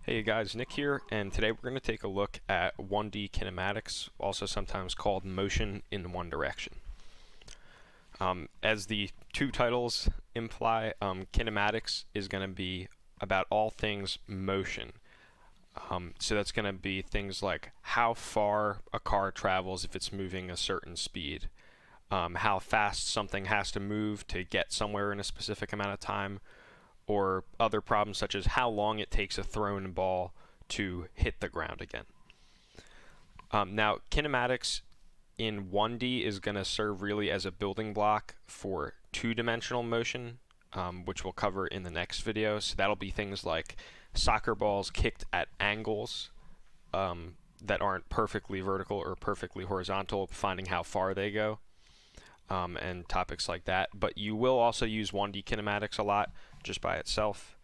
Hey guys, Nick here, and today we're going to take a look at 1D kinematics, also sometimes called motion in one direction. As the two titles imply, kinematics is going to be about all things motion. So that's going to be things like how far a car travels if it's moving a certain speed, how fast something has to move to get somewhere in a specific amount of time, or other problems such as how long it takes a thrown ball to hit the ground again. Now, kinematics in 1D is going to serve really as a building block for two-dimensional motion, which we'll cover in the next video. So that'll be things like soccer balls kicked at angles that aren't perfectly vertical or perfectly horizontal, finding how far they go. And topics like that. But you will also use 1D kinematics a lot just by itself.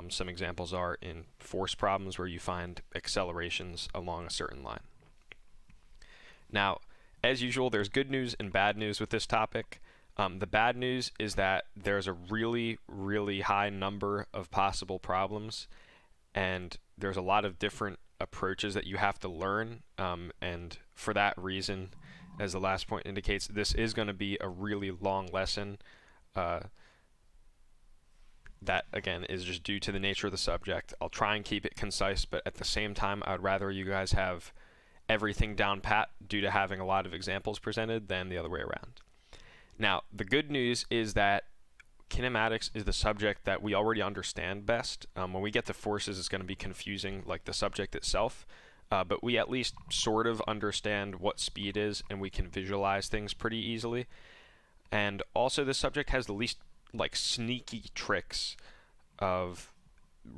Some examples are in force problems where you find accelerations along a certain line. Now, as usual, there's good news and bad news with this topic. The bad news is that there's a really, really high number of possible problems, and there's a lot of different approaches that you have to learn, and for that reason, as the last point indicates, this is going to be a really long lesson. That, again, is just due to the nature of the subject. I'll try and keep it concise, but at the same time, I'd rather you guys have everything down pat due to having a lot of examples presented than the other way around. Now, the good news is that kinematics is the subject that we already understand best. When we get to forces, it's going to be confusing, like the subject itself. But we at least sort of understand what speed is, and we can visualize things pretty easily. And also, this subject has the least sneaky tricks of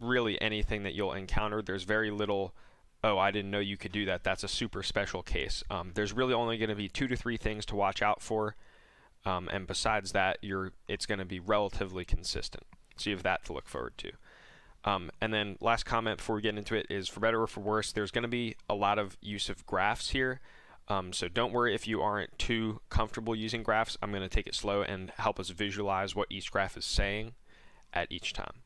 really anything that you'll encounter. There's very little, oh, I didn't know you could do that. That's a super special case. There's really only going to be 2 to 3 things to watch out for. And besides that, it's going to be relatively consistent. So you have that to look forward to. And then last comment before we get into it is, for better or for worse, there's going to be a lot of use of graphs here. So don't worry if you aren't too comfortable using graphs. I'm going to take it slow and help us visualize what each graph is saying at each time.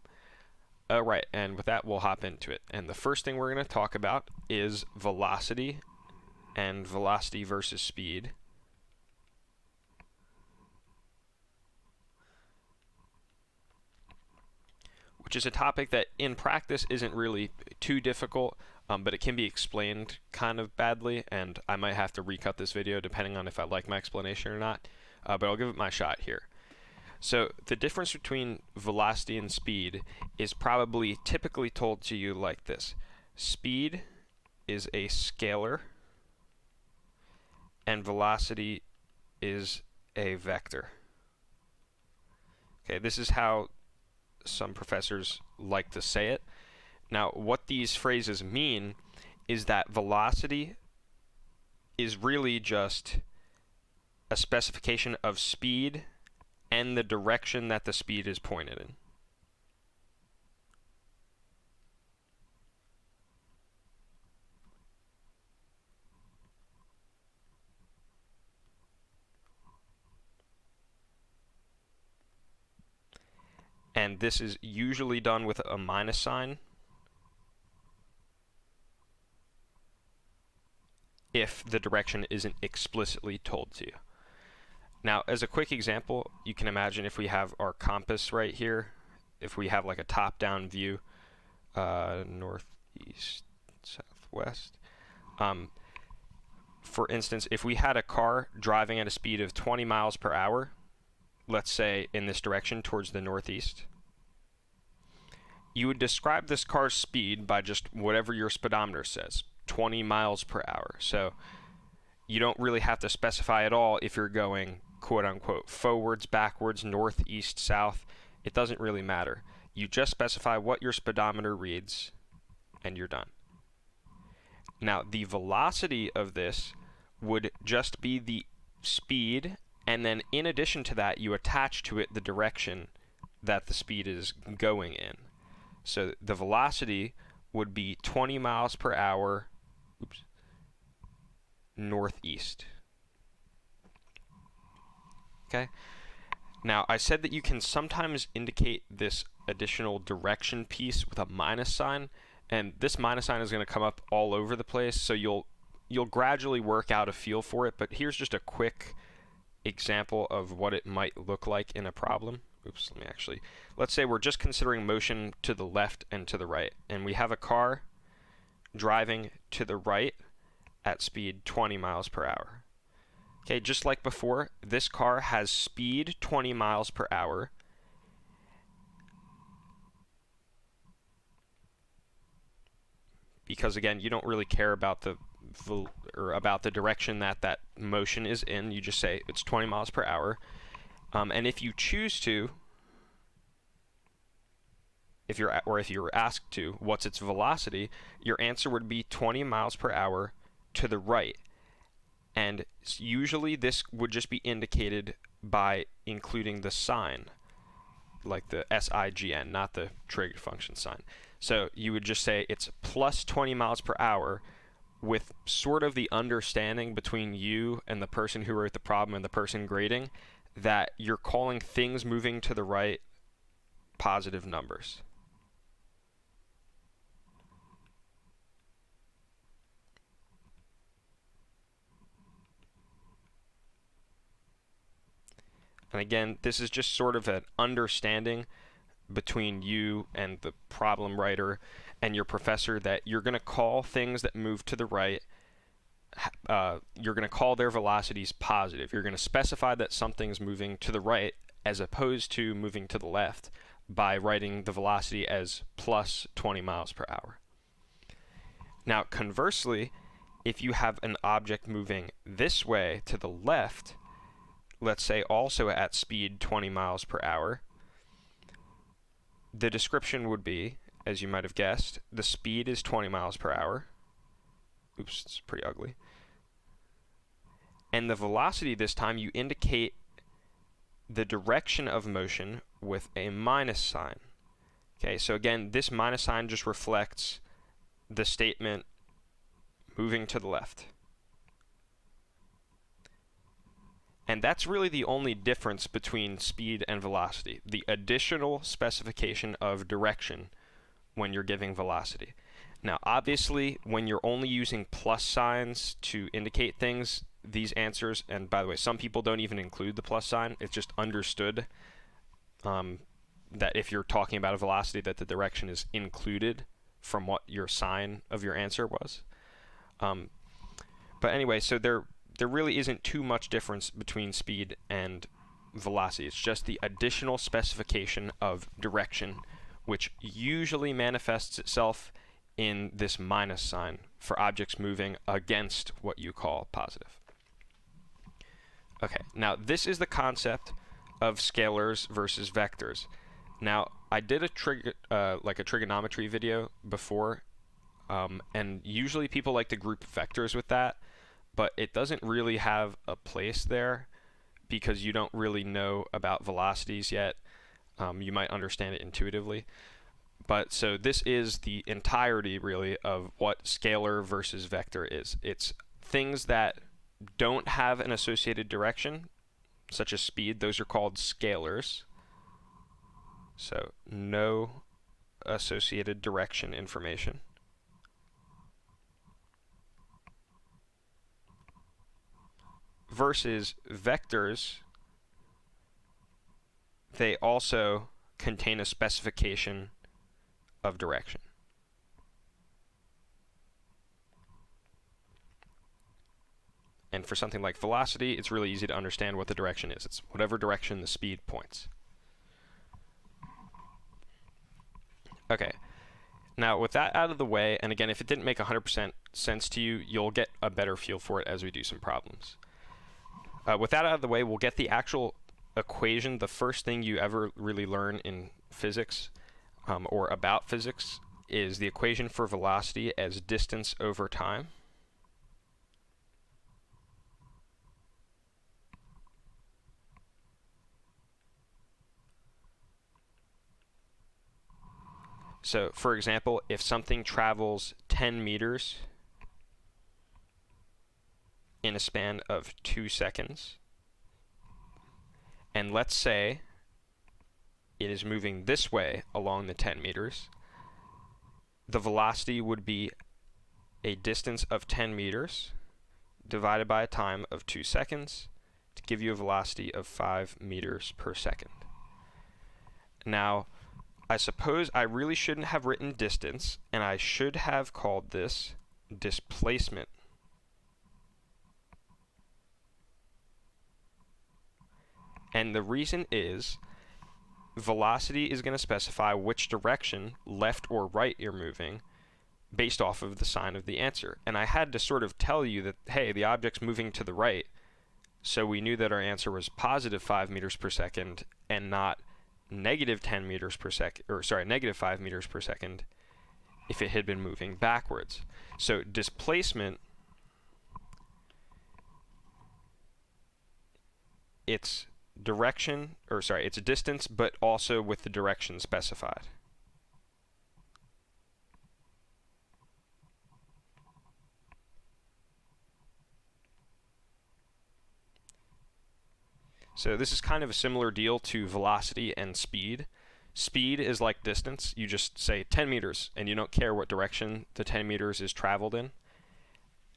Alright, and with that, we'll hop into it. And the first thing we're going to talk about is velocity and velocity versus speed. Which is a topic that in practice isn't really too difficult, but it can be explained kind of badly, and I might have to recut this video depending on if I like my explanation or not, but I'll give it my shot here. So the difference between velocity and speed is probably typically told to you like this. Speed is a scalar, and velocity is a vector. Okay, this is how some professors like to say it. Now, what these phrases mean is that velocity is really just a specification of speed and the direction that the speed is pointed in. And this is usually done with a minus sign if the direction isn't explicitly told to you. Now, as a quick example, you can imagine if we have our compass right here, if we have like a top-down view, northeast, southwest. For instance, if we had a car driving at a speed of 20 miles per hour, let's say in this direction towards the northeast, you would describe this car's speed by just whatever your speedometer says, 20 miles per hour. So you don't really have to specify at all if you're going quote-unquote forwards, backwards, north, east, south. It doesn't really matter. You just specify what your speedometer reads, and you're done. Now, the velocity of this would just be the speed, and then in addition to that, you attach to it the direction that the speed is going in. So the velocity would be 20 miles per hour, northeast. Okay? Now, I said that you can sometimes indicate this additional direction piece with a minus sign, And this minus sign is going to come up all over the place, so you'll gradually work out a feel for it, but here's just a quick example of what it might look like in a problem. Oops, let's say we're just considering motion to the left and to the right, and we have a car driving to the right at speed 20 miles per hour. Okay, just like before, this car has speed 20 miles per hour, because again, you don't really care about the direction that motion is in. You just say it's 20 miles per hour. And if you choose to, if you're asked to, what's its velocity, your answer would be 20 miles per hour to the right. And usually this would just be indicated by including the sign, like the SIGN, not the trig function sign. So you would just say it's plus 20 miles per hour, with sort of the understanding between you and the person who wrote the problem and the person grading that you're calling things moving to the right positive numbers. And again, this is just sort of an understanding between you and the problem writer and your professor that you're going to call things that move to the right, you're going to call their velocities positive. You're going to specify that something's moving to the right as opposed to moving to the left by writing the velocity as plus 20 miles per hour. Now, conversely, if you have an object moving this way to the left, let's say also at speed 20 miles per hour, the description would be, as you might have guessed, the speed is 20 miles per hour. Oops, it's pretty ugly. And the velocity this time, you indicate the direction of motion with a minus sign. Okay, so again, this minus sign just reflects the statement moving to the left. And that's really the only difference between speed and velocity, the additional specification of direction when you're giving velocity. Now, obviously, when you're only using plus signs to indicate things, these answers, and by the way, some people don't even include the plus sign, it's just understood that if you're talking about a velocity, that the direction is included from what your sign of your answer was. But anyway, so there really isn't too much difference between speed and velocity. It's just the additional specification of direction, which usually manifests itself in this minus sign for objects moving against what you call positive. Okay, now this is the concept of scalars versus vectors. Now, I did like a trigonometry video before, and usually people like to group vectors with that, but it doesn't really have a place there because you don't really know about velocities yet. You might understand it intuitively. But so this is the entirety really of what scalar versus vector is. It's things that don't have an associated direction, such as speed. Those are called scalars. So no associated direction information. Versus vectors, they also contain a specification of direction. And for something like velocity, it's really easy to understand what the direction is. It's whatever direction the speed points. Okay, now with that out of the way, and again, if it didn't make 100% sense to you, you'll get a better feel for it as we do some problems. With that out of the way, we'll get the actual equation, the first thing you ever really learn in physics or about physics is the equation for velocity as distance over time. So, for example, if something travels 10 meters in a span of 2 seconds, and let's say it is moving this way along the 10 meters, the velocity would be a distance of 10 meters divided by a time of 2 seconds to give you a velocity of 5 meters per second. Now, I suppose I really shouldn't have written distance, and I should have called this displacement. And the reason is velocity is going to specify which direction, left or right, you're moving based off of the sign of the answer. And I had to sort of tell you that, hey, the object's moving to the right, so we knew that our answer was positive 5 meters per second and not negative 10 meters per second, or sorry, negative 5 meters per second if it had been moving backwards. So displacement, it's direction, or sorry, it's a distance, but also with the direction specified. So this is kind of a similar deal to velocity and speed. Speed is like distance. You just say 10 meters, and you don't care what direction the 10 meters is traveled in.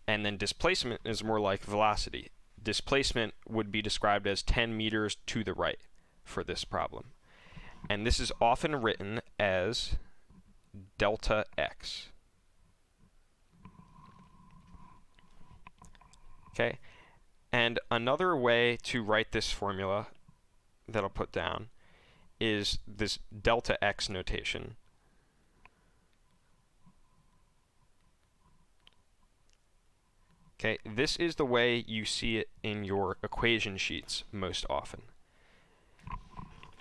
And then displacement is more like velocity. Displacement would be described as 10 meters to the right for this problem. And this is often written as delta x. Okay? And another way to write this formula that I'll put down is this delta x notation. Okay, this is the way you see it in your equation sheets most often.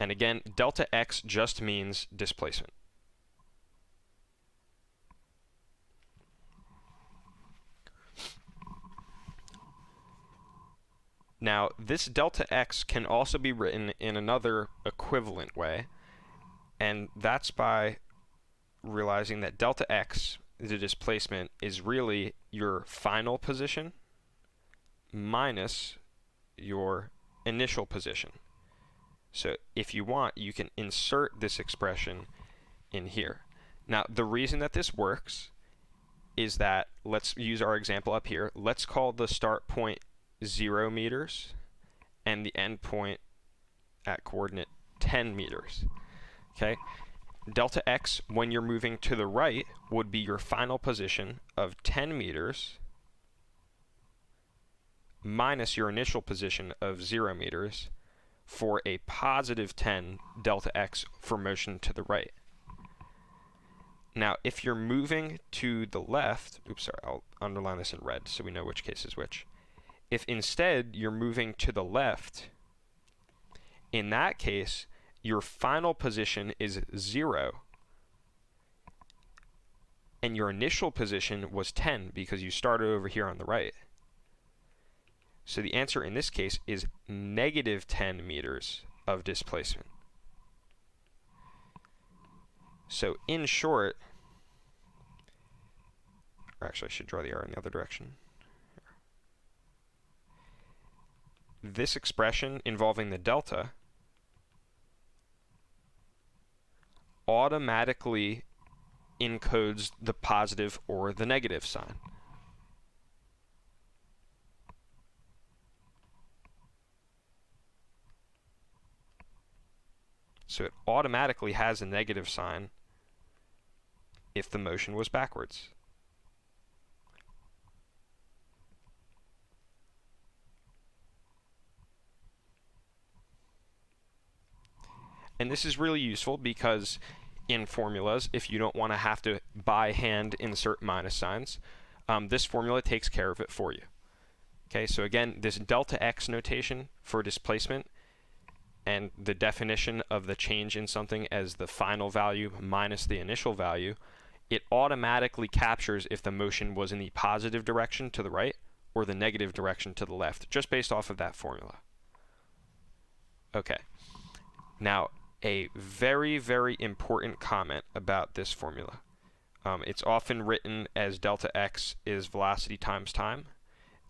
And again, delta x just means displacement. Now, this delta x can also be written in another equivalent way, and that's by realizing that delta x, the displacement, is really your final position minus your initial position. So if you want, you can insert this expression in here. Now, the reason that this works is that, let's use our example up here. Let's call the start point 0 meters and the end point at coordinate 10 meters. Okay? Delta x, when you're moving to the right, would be your final position of 10 meters minus your initial position of 0 meters for a positive 10 delta x for motion to the right. Now, if you're moving to the left, oops, sorry, I'll underline this in red so we know which case is which. If instead you're moving to the left, in that case, your final position is 0, and your initial position was 10 because you started over here on the right. So the answer in this case is negative 10 meters of displacement. So in short, or actually I should draw the arrow in the other direction. This expression involving the delta automatically encodes the positive or the negative sign. So it automatically has a negative sign if the motion was backwards. And this is really useful because in formulas, if you don't want to have to by hand insert minus signs, this formula takes care of it for you. Okay, so again, this delta x notation for displacement and the definition of the change in something as the final value minus the initial value, it automatically captures if the motion was in the positive direction to the right or the negative direction to the left, just based off of that formula. Okay, now a very, very important comment about this formula. It's often written as delta x is velocity times time.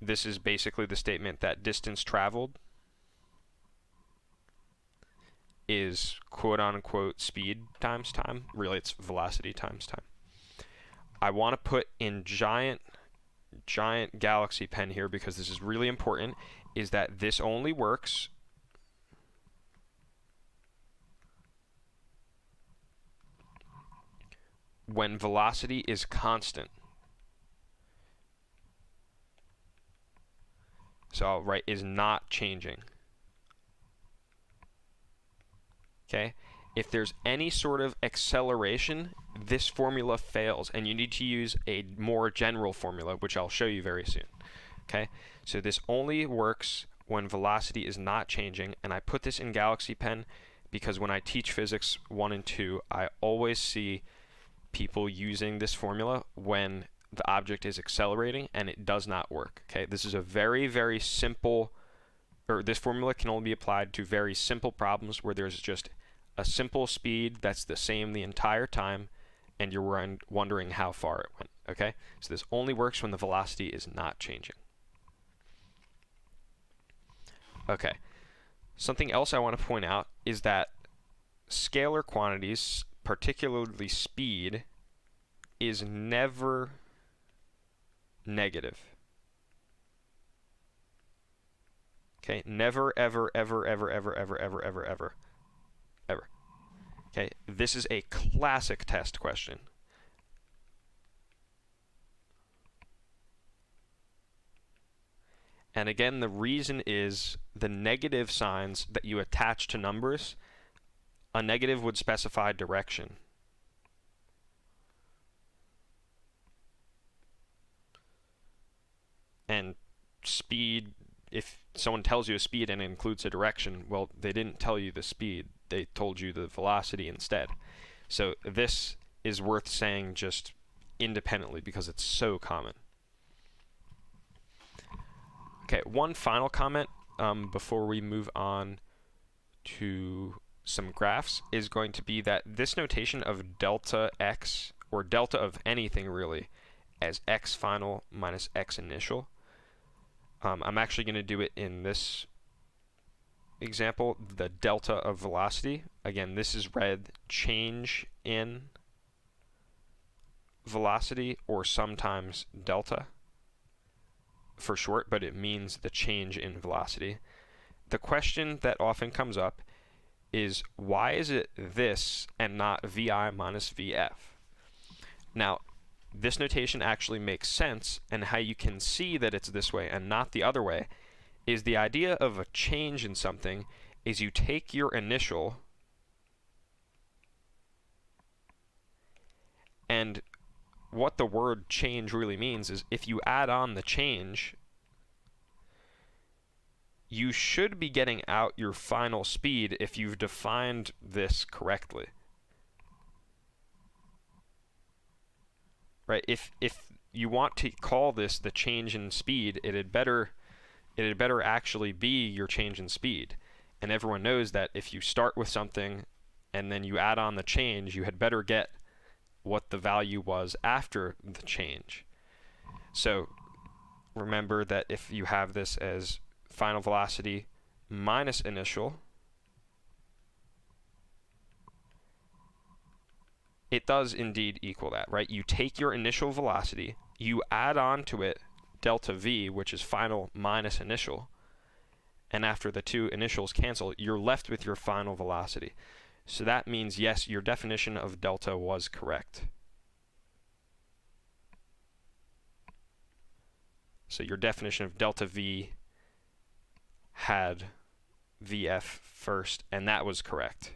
This is basically the statement that distance traveled is quote-unquote speed times time. Really, it's velocity times time. I want to put in giant galaxy pen here because this is really important, is that this only works when velocity is constant. So I'll write is not changing. Okay? If there's any sort of acceleration, this formula fails, and you need to use a more general formula, which I'll show you very soon. Okay? So this only works when velocity is not changing, and I put this in Galaxy Pen because when I teach physics 1 and 2, I always see people using this formula when the object is accelerating, and it does not work. Okay? This is a very, very simple, or this formula can only be applied to very simple problems where there's just a simple speed that's the same the entire time, and you're wondering how far it went. Okay? So this only works when the velocity is not changing. Okay. Something else I want to point out is that scalar quantities, particularly speed, is never negative. Okay? Never, ever, ever, ever, ever, ever, ever, ever, ever. Ever. Okay, this is a classic test question. And again, the reason is the negative signs that you attach to numbers. A negative would specify direction. And speed, if someone tells you a speed and it includes a direction, well, they didn't tell you the speed. They told you the velocity instead. So this is worth saying just independently because it's so common. Okay, one final comment before we move on to some graphs is going to be that this notation of delta x, or delta of anything really, as x final minus x initial, I'm actually going to do it in this example, the delta of velocity. Again, this is read change in velocity, or sometimes delta for short, but it means the change in velocity. The question that often comes up is, why is it this and not vi minus vf? Now, this notation actually makes sense, and how you can see that it's this way and not the other way is the idea of a change in something is you take your initial and what the word change really means is if you add on the change, you should be getting out your final speed if you've defined this correctly. Right? If you want to call this the change in speed, it had better actually be your change in speed. And everyone knows that if you start with something and then you add on the change, you had better get what the value was after the change. So remember that if you have this as final velocity minus initial, it does indeed equal that, right? You take your initial velocity, you add on to it delta v, which is final minus initial, and after the two initials cancel, you're left with your final velocity. So that means, yes, your definition of delta was correct. So your definition of delta v had vf first, and that was correct.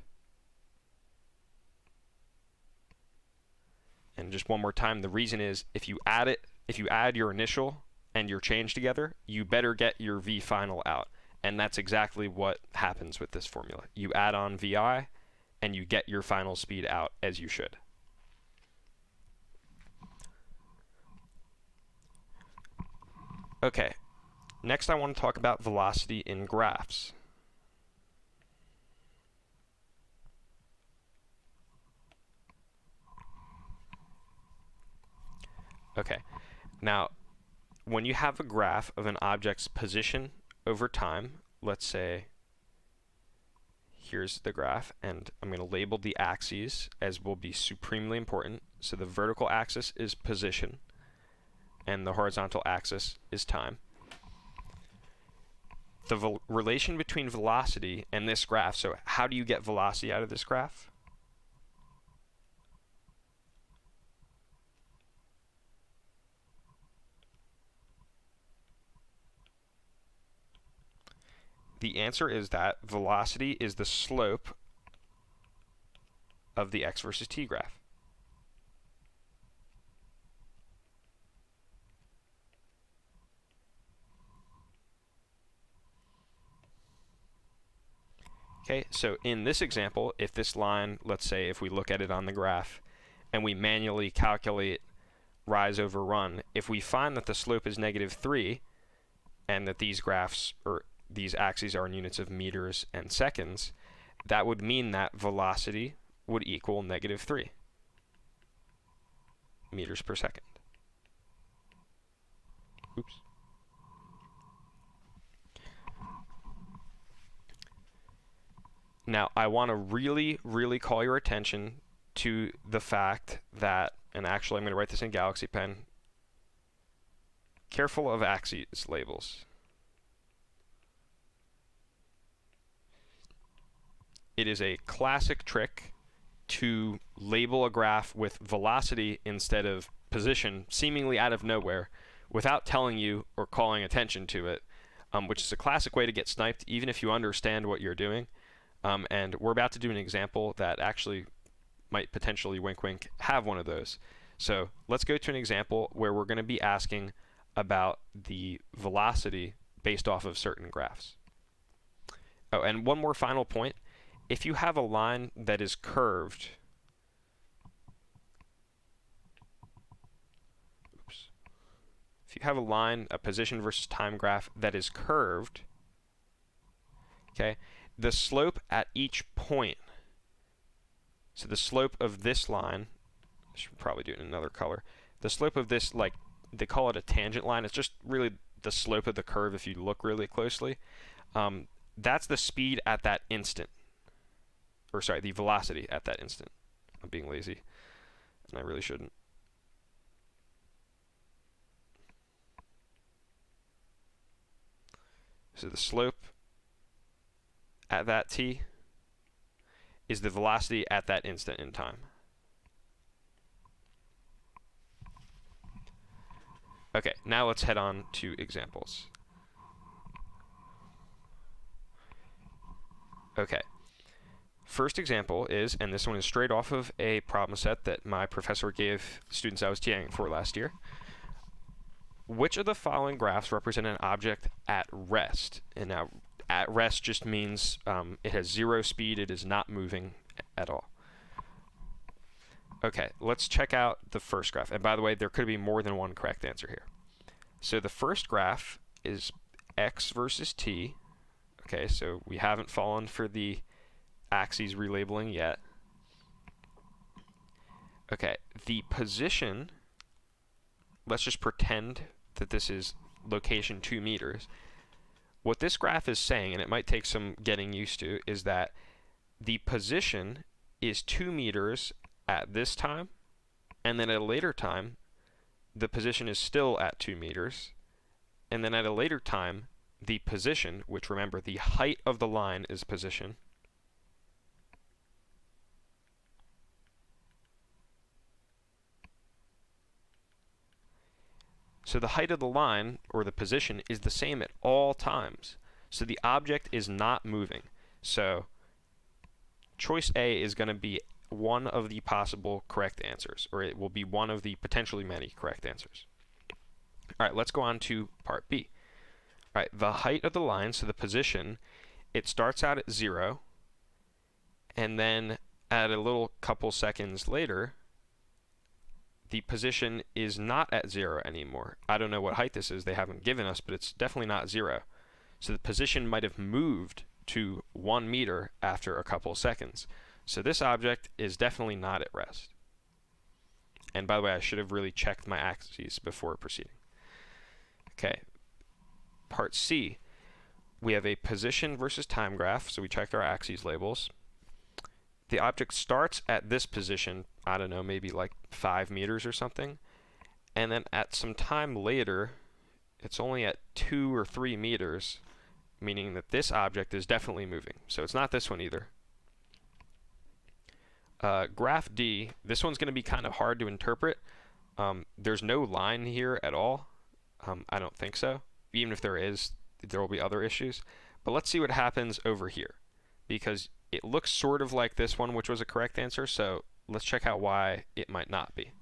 And just one more time, the reason is if you add your initial and your change together, you better get your v final out. And that's exactly what happens with this formula. You add on vi, and you get your final speed out as you should. Okay, next I want to talk about velocity in graphs. Okay, now when you have a graph of an object's position over time, let's say here's the graph, and I'm going to label the axes as will be supremely important. So the vertical axis is position, and the horizontal axis is time. The relation between velocity and this graph, so how do you get velocity out of this graph? The answer is that velocity is the slope of the x versus t graph. Okay, so in this example, if this line, let's say if we look at it on the graph, and we manually calculate rise over run, if we find that the slope is -3, and that these graphs, or these axes are in units of meters and seconds, that would mean that velocity would equal -3 meters per second. Oops. Now, I want to really call your attention to the fact that, and actually I'm going to write this in Galaxy Pen, careful of axes labels. It is a classic trick to label a graph with velocity instead of position, seemingly out of nowhere, without telling you or calling attention to it, which is a classic way to get sniped, even if you understand what you're doing. And we're about to do an example that actually might potentially, wink wink, have one of those. So let's go to an example where we're going to be asking about the velocity based off of certain graphs. Oh, and one more final point. If you have a line that is curved, if you have a line, a position versus time graph that is curved, okay, the slope at each point, so the slope of this line, I should probably do it in another color, the slope of this, like, they call it a tangent line, it's just really the slope of the curve if you look really closely. That's the speed at that instant. Or sorry, the velocity at that instant. I'm being lazy, and I really shouldn't. So the slope at that t is the velocity at that instant in time. Okay, now let's head on to examples. Okay. First example is, and this one is straight off of a problem set that my professor gave students I was TAing for last year. Which of the following graphs represent an object at rest? And now, at rest just means it has 0 speed, it is not moving at all. Okay, let's check out the first graph. And by the way, there could be more than one correct answer here. So the first graph is x versus t. Okay, so we haven't fallen for the axes relabeling yet. Okay, the position, let's just pretend that this is location 2 meters. What this graph is saying, and it might take some getting used to, is that the position is 2 meters at this time, and then at a later time, the position is still at 2 meters, and then at a later time, the position, which remember, the height of the line is position, so the height of the line, or the position, is the same at all times. So the object is not moving. So choice A is going to be one of the possible correct answers, or it will be one of the potentially many correct answers. All right, let's go on to part B. All right, the height of the line, so the position, it starts out at 0, and then at a little couple seconds later, the position is not at 0 anymore. I don't know what height this is, they haven't given us, but it's definitely not 0. So the position might have moved to 1 meter after a couple seconds. So this object is definitely not at rest. And by the way, I should have really checked my axes before proceeding. Okay, part C, we have a position versus time graph, so we checked our axes labels. the object starts at this position, I don't know, maybe like 5 meters or something, and then at some time later, it's only at 2 or 3 meters, meaning that this object is definitely moving. So it's not this one either. Graph D, this one's going to be kind of hard to interpret. There's no line here at all. I don't think so. Even if there is, there will be other issues. But let's see what happens over here, because it looks sort of like this one, which was a correct answer. So let's check out why it might not be.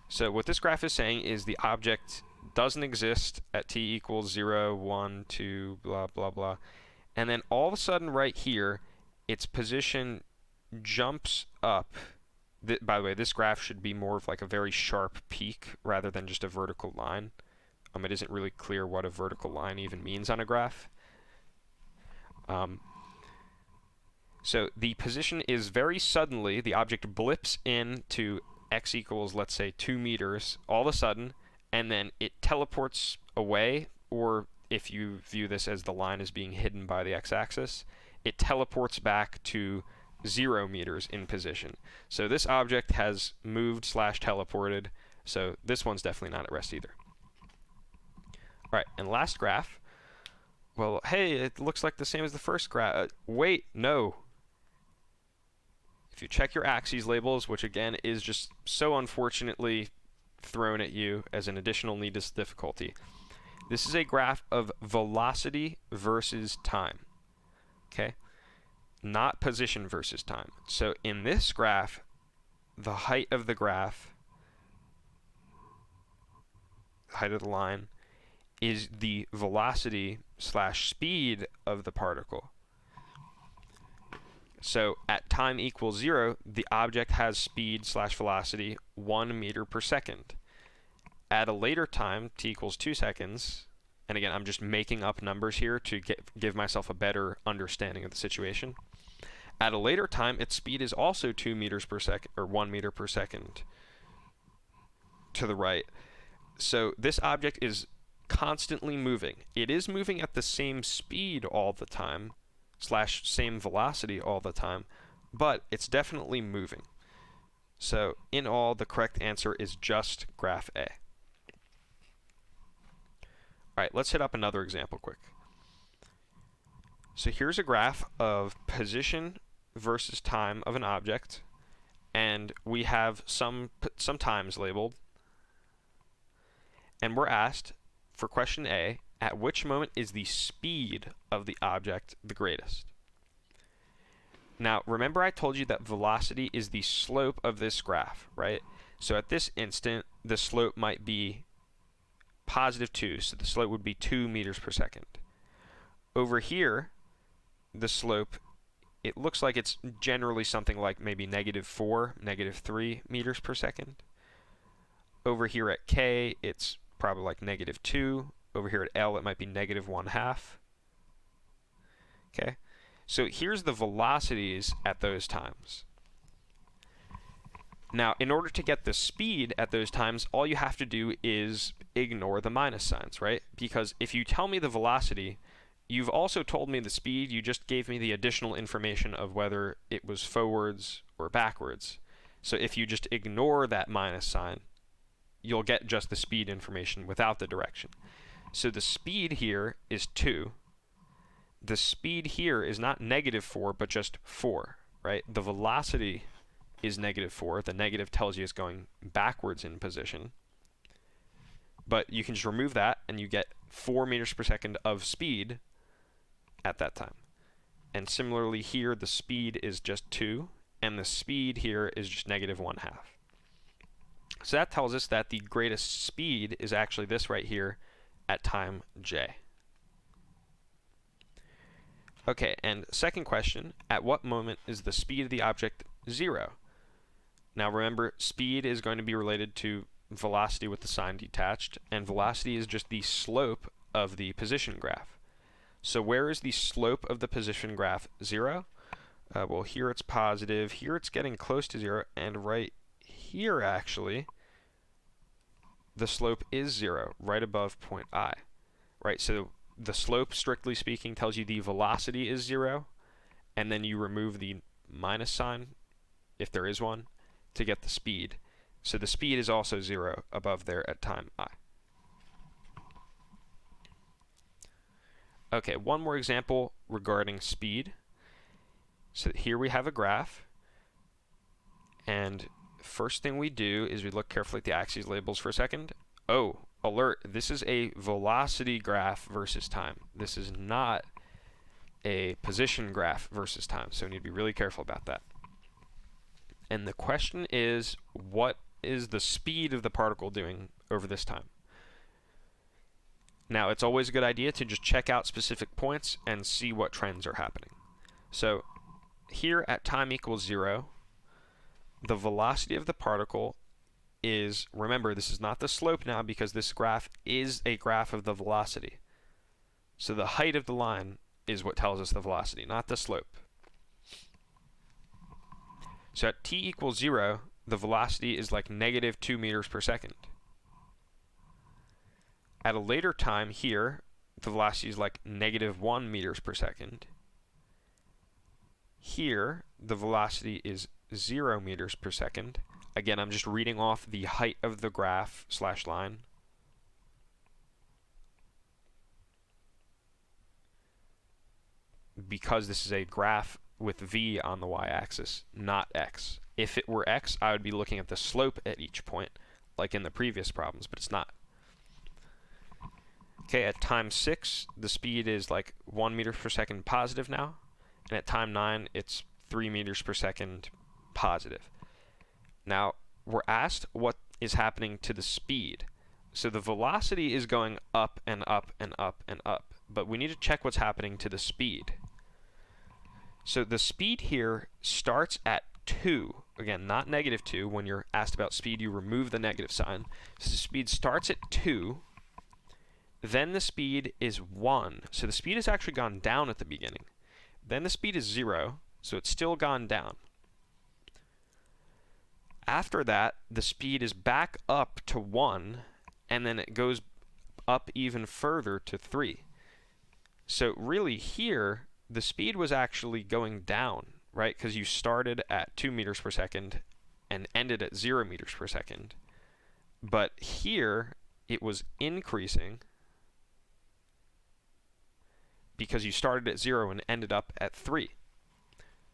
So what this graph is saying is the object doesn't exist at t equals 0, 1, 2, blah, blah, blah. And then all of a sudden right here, its position jumps up. By the way, this graph should be more of like a very sharp peak rather than just a vertical line. It isn't really clear what a vertical line even means on a graph. So the position is very suddenly, the object blips into x equals, let's say, 2 meters all of a sudden, and then it teleports away, or if you view this as the line as being hidden by the x-axis, it teleports back to 0 meters in position. So this object has moved / teleported, so this one's definitely not at rest either. All right, and last graph. Well, hey, it looks like the same as the first graph. Wait, no. If you check your axes labels, which again is just so unfortunately thrown at you as an additional needless difficulty, this is a graph of velocity versus time. Okay? Not position versus time. So in this graph, the height of the graph, the height of the line, is the velocity / speed of the particle. So at time equals 0, the object has speed / velocity 1 meter per second. At a later time, t equals 2 seconds, and again, I'm just making up numbers here to give myself a better understanding of the situation. At a later time, its speed is also 2 meters per second, or 1 meter per second to the right. So this object is constantly moving. It is moving at the same speed all the time, / same velocity all the time, but it's definitely moving. So in all, the correct answer is just graph A. All right, let's hit up another example quick. So here's a graph of position versus time of an object, and we have some times labeled, and we're asked for question A, at which moment is the speed of the object the greatest? Now, remember I told you that velocity is the slope of this graph, right? So at this instant, the slope might be +2, so the slope would be 2 meters per second. Over here, the slope, it looks like it's generally something like maybe -4, -3 meters per second. Over here at K, it's probably like -2. Over here at L, it might be -1/2. Okay, so here's the velocities at those times. Now, in order to get the speed at those times, all you have to do is ignore the minus signs, right? Because if you tell me the velocity, you've also told me the speed, you just gave me the additional information of whether it was forwards or backwards. So if you just ignore that minus sign, you'll get just the speed information without the direction. So the speed here is 2. The speed here is not -4, but just 4, right? The velocity is -4. The negative tells you it's going backwards in position. But you can just remove that, and you get 4 meters per second of speed at that time. And similarly here, the speed is just 2, and the speed here is just -1/2. So that tells us that the greatest speed is actually this right here at time j. Okay, and second question, at what moment is the speed of the object 0? Now remember, speed is going to be related to velocity with the sign detached, and velocity is just the slope of the position graph. So where is the slope of the position graph? 0? Well, here it's positive, here it's getting close to 0, and right here actually, the slope is 0, right above point I. Right, so the slope, strictly speaking, tells you the velocity is 0, and then you remove the minus sign, if there is one, to get the speed. So the speed is also 0 above there at time I. Okay, one more example regarding speed. So here we have a graph, and first thing we do is we look carefully at the axes labels for a second. Oh, alert, this is a velocity graph versus time. This is not a position graph versus time, so we need to be really careful about that. And the question is, what is the speed of the particle doing over this time? Now, it's always a good idea to just check out specific points and see what trends are happening. So here at time equals 0, the velocity of the particle is, remember, this is not the slope now because this graph is a graph of the velocity. So the height of the line is what tells us the velocity, not the slope. So at t equals 0, the velocity is like negative 2 meters per second. At a later time here, the velocity is like negative 1 meters per second. Here, the velocity is 0 meters per second. Again, I'm just reading off the height of the graph slash line. Because this is a graph with v on the y-axis, not x. If it were x, I would be looking at the slope at each point, like in the previous problems, but it's not. Okay, at time 6, the speed is like 1 meter per second positive now, and at time 9, it's 3 meters per second positive. Now, we're asked what is happening to the speed. So the velocity is going up and up and up and up, but we need to check what's happening to the speed. So the speed here starts at 2. Again, not negative 2. When you're asked about speed, you remove the negative sign. So the speed starts at 2. Then the speed is 1. So the speed has actually gone down at the beginning. Then the speed is 0, so it's still gone down. After that, the speed is back up to 1, and then it goes up even further to 3. So really here, the speed was actually going down, right? Because you started at 2 meters per second and ended at 0 meters per second. But here, it was increasing because you started at 0 and ended up at 3.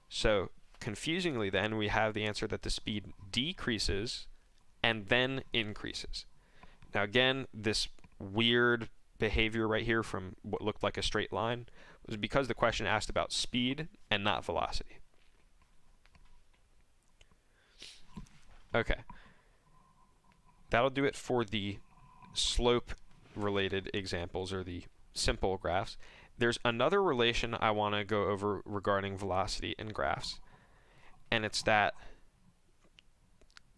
So confusingly then, we have the answer that the speed decreases and then increases. Now again, this weird behavior right here from what looked like a straight line was because the question asked about speed and not velocity. Okay. That'll do it for the slope-related examples, or the simple graphs. There's another relation I want to go over regarding velocity in graphs, and it's that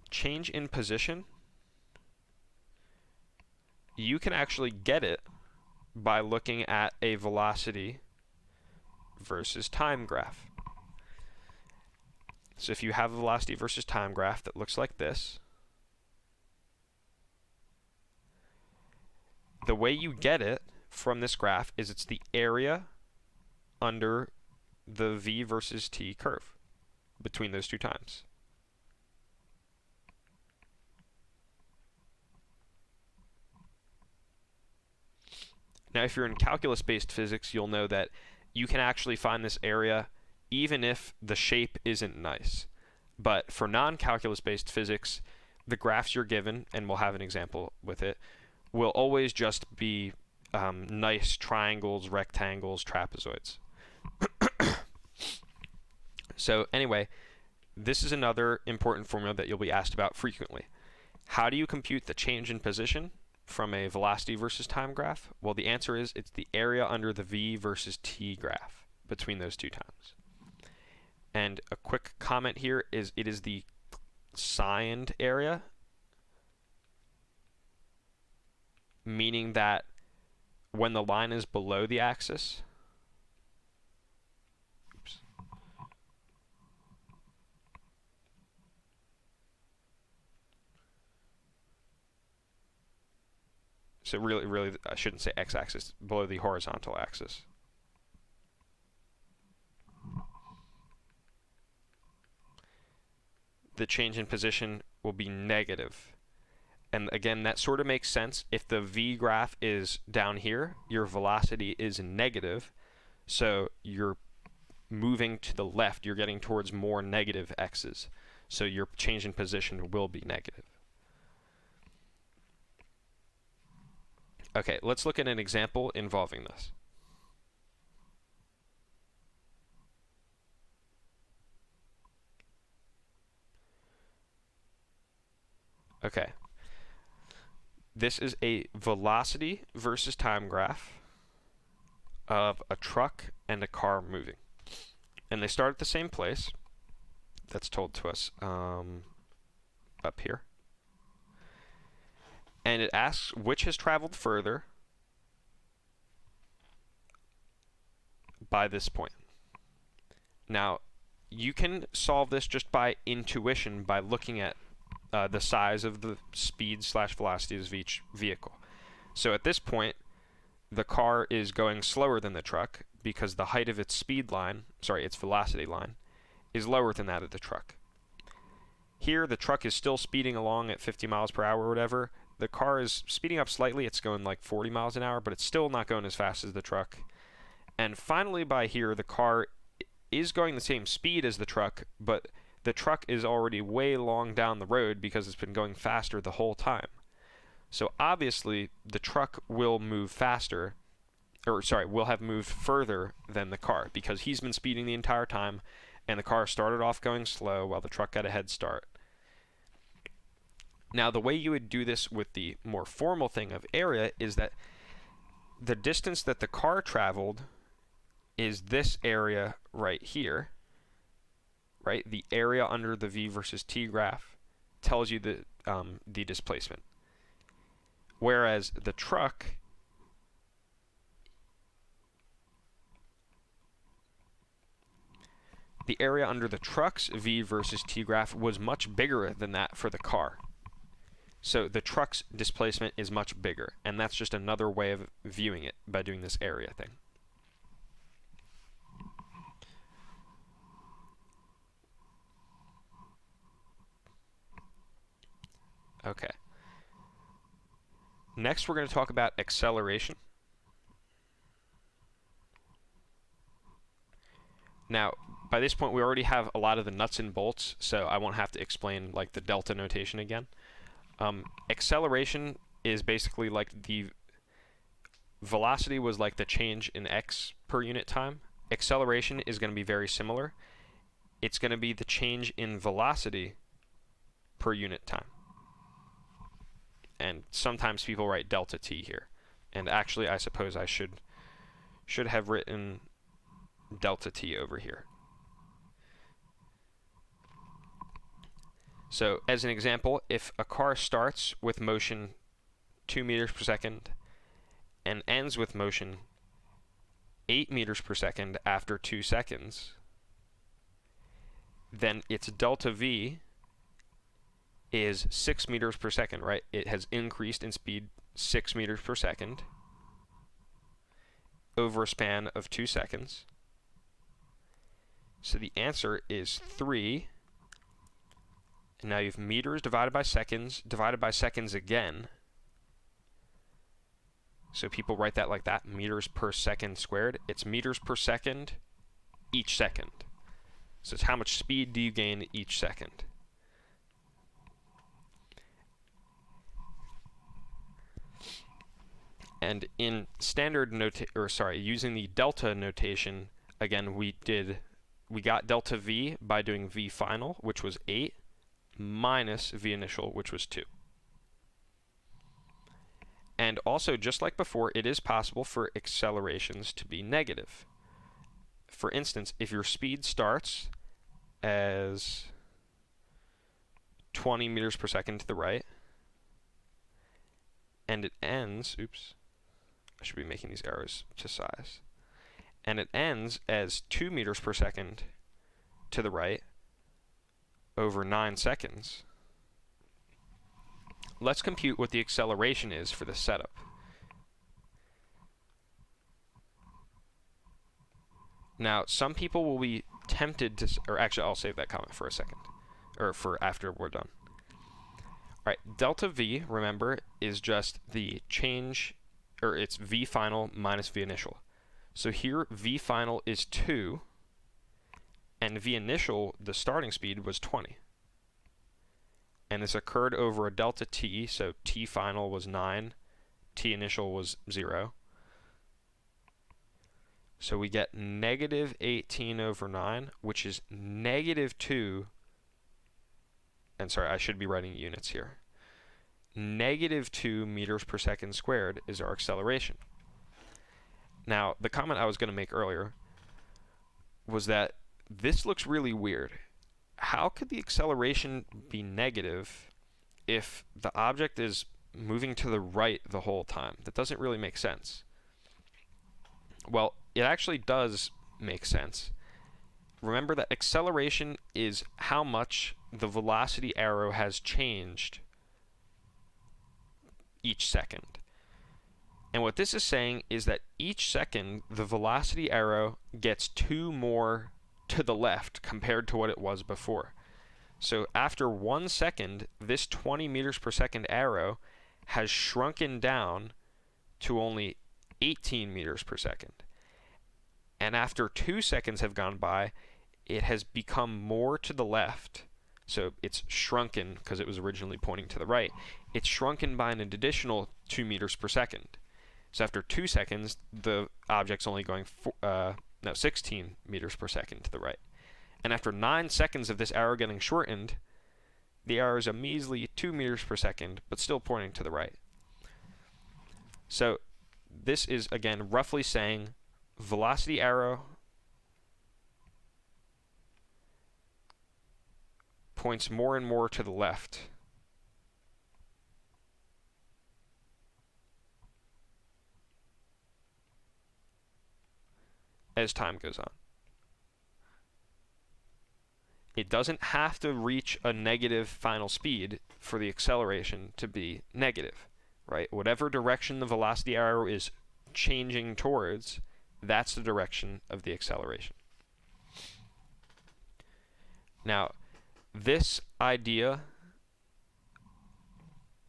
change in position, you can actually get it by looking at a velocity versus time graph. So if you have a velocity versus time graph that looks like this, the way you get it from this graph is it's the area under the v versus t curve between those two times. Now, if you're in calculus-based physics, you'll know that you can actually find this area even if the shape isn't nice. But for non-calculus-based physics, the graphs you're given, and we'll have an example with it, will always just be nice triangles, rectangles, trapezoids. So anyway, this is another important formula that you'll be asked about frequently. How do you compute the change in position from a velocity versus time graph? Well, the answer is it's the area under the v versus t graph between those two times. And a quick comment here is it is the signed area, meaning that when the line is below the axis, so really, I shouldn't say x-axis, below the horizontal axis. the change in position will be negative. And again, that sort of makes sense. If the v graph is down here, your velocity is negative, so you're moving to the left, you're getting towards more negative x's. So your change in position will be negative. Okay, let's look at an example involving this. Okay. This is a velocity versus time graph of a truck and a car moving. And they start at the same place. That's told to us up here. And it asks which has traveled further by this point. Now, you can solve this just by intuition by looking at the size of the speed/velocities of each vehicle. So at this point, the car is going slower than the truck because the height of its its velocity line, is lower than that of the truck. Here, the truck is still speeding along at 50 miles per hour or whatever. The car is speeding up slightly. It's going like 40 miles an hour, but it's still not going as fast as the truck. And finally, by here, the car is going the same speed as the truck, but the truck is already way long down the road because it's been going faster the whole time. So obviously, the truck will move faster, will have moved further than the car because he's been speeding the entire time, and the car started off going slow while the truck got a head start. Now, the way you would do this with the more formal thing of area is that the distance that the car traveled is this area right here, right? The area under the v versus t graph tells you the displacement. Whereas the truck the area under the truck's v versus t graph was much bigger than that for the car. So the truck's displacement is much bigger, and that's just another way of viewing it by doing this area thing. Okay. Next, we're going to talk about acceleration. Now, by this point, we already have a lot of the nuts and bolts, so I won't have to explain like the delta notation again. Acceleration is basically like the velocity was like the change in x per unit time. Acceleration is going to be very similar. It's going to be the change in velocity per unit time. And sometimes people write delta t here. And actually, I suppose I should have written delta t over here. So as an example, if a car starts with motion 2 meters per second and ends with motion 8 meters per second after 2 seconds, then its delta v is 6 meters per second, right? It has increased in speed 6 meters per second over a span of 2 seconds. So the answer is 3. And now you have meters divided by seconds again. So people write that like that, meters per second squared. It's meters per second each second. So it's how much speed do you gain each second. And in standard using the delta notation, again, we got delta v by doing v final, which was 8, minus v initial, which was 2. And also, just like before, it is possible for accelerations to be negative. For instance, if your speed starts as 20 meters per second to the right, and it ends, I should be making these arrows to size, and it ends as 2 meters per second to the right over 9 seconds. Let's compute what the acceleration is for the setup. Now, some people will be tempted to, or actually I'll save that comment for a second. or for after we're done. All right, delta V, remember, is just the change, or it's V final minus V initial. So here, V final is 2, and V initial, the starting speed, was 20. And this occurred over a delta T, so T final was 9, T initial was 0. So we get negative 18 over 9, which is negative 2, and sorry, I should be writing units here. Negative 2 meters per second squared is our acceleration. Now, the comment I was going to make earlier was that this looks really weird. How could the acceleration be negative if the object is moving to the right the whole time? That doesn't really make sense. Well, it actually does make sense. Remember that acceleration is how much the velocity arrow has changed each second. And what this is saying is that each second, the velocity arrow gets 2 more to the left compared to what it was before. So after 1 second, this 20 meters per second arrow has shrunken down to only 18 meters per second. And after 2 seconds have gone by, it has become more to the left. So it's shrunken because it was originally pointing to the right. It's shrunken by an additional 2 meters per second. So after 2 seconds, the object's only going 16 meters per second to the right. And after 9 seconds of this arrow getting shortened, the arrow is a measly 2 meters per second, but still pointing to the right. So this is, again, roughly saying velocity arrow points more and more to the left as time goes on. It doesn't have to reach a negative final speed for the acceleration to be negative, right? Whatever direction the velocity arrow is changing towards, that's the direction of the acceleration. Now, this idea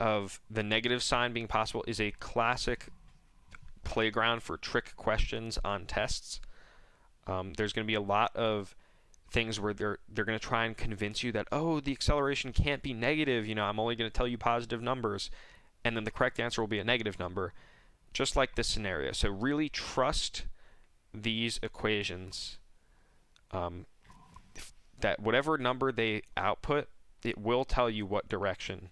of the negative sign being possible is a classic playground for trick questions on tests. There's going to be a lot of things where they're going to try and convince you that, oh, the acceleration can't be negative, I'm only going to tell you positive numbers, and then the correct answer will be a negative number, just like this scenario. So really trust these equations, that whatever number they output, it will tell you what direction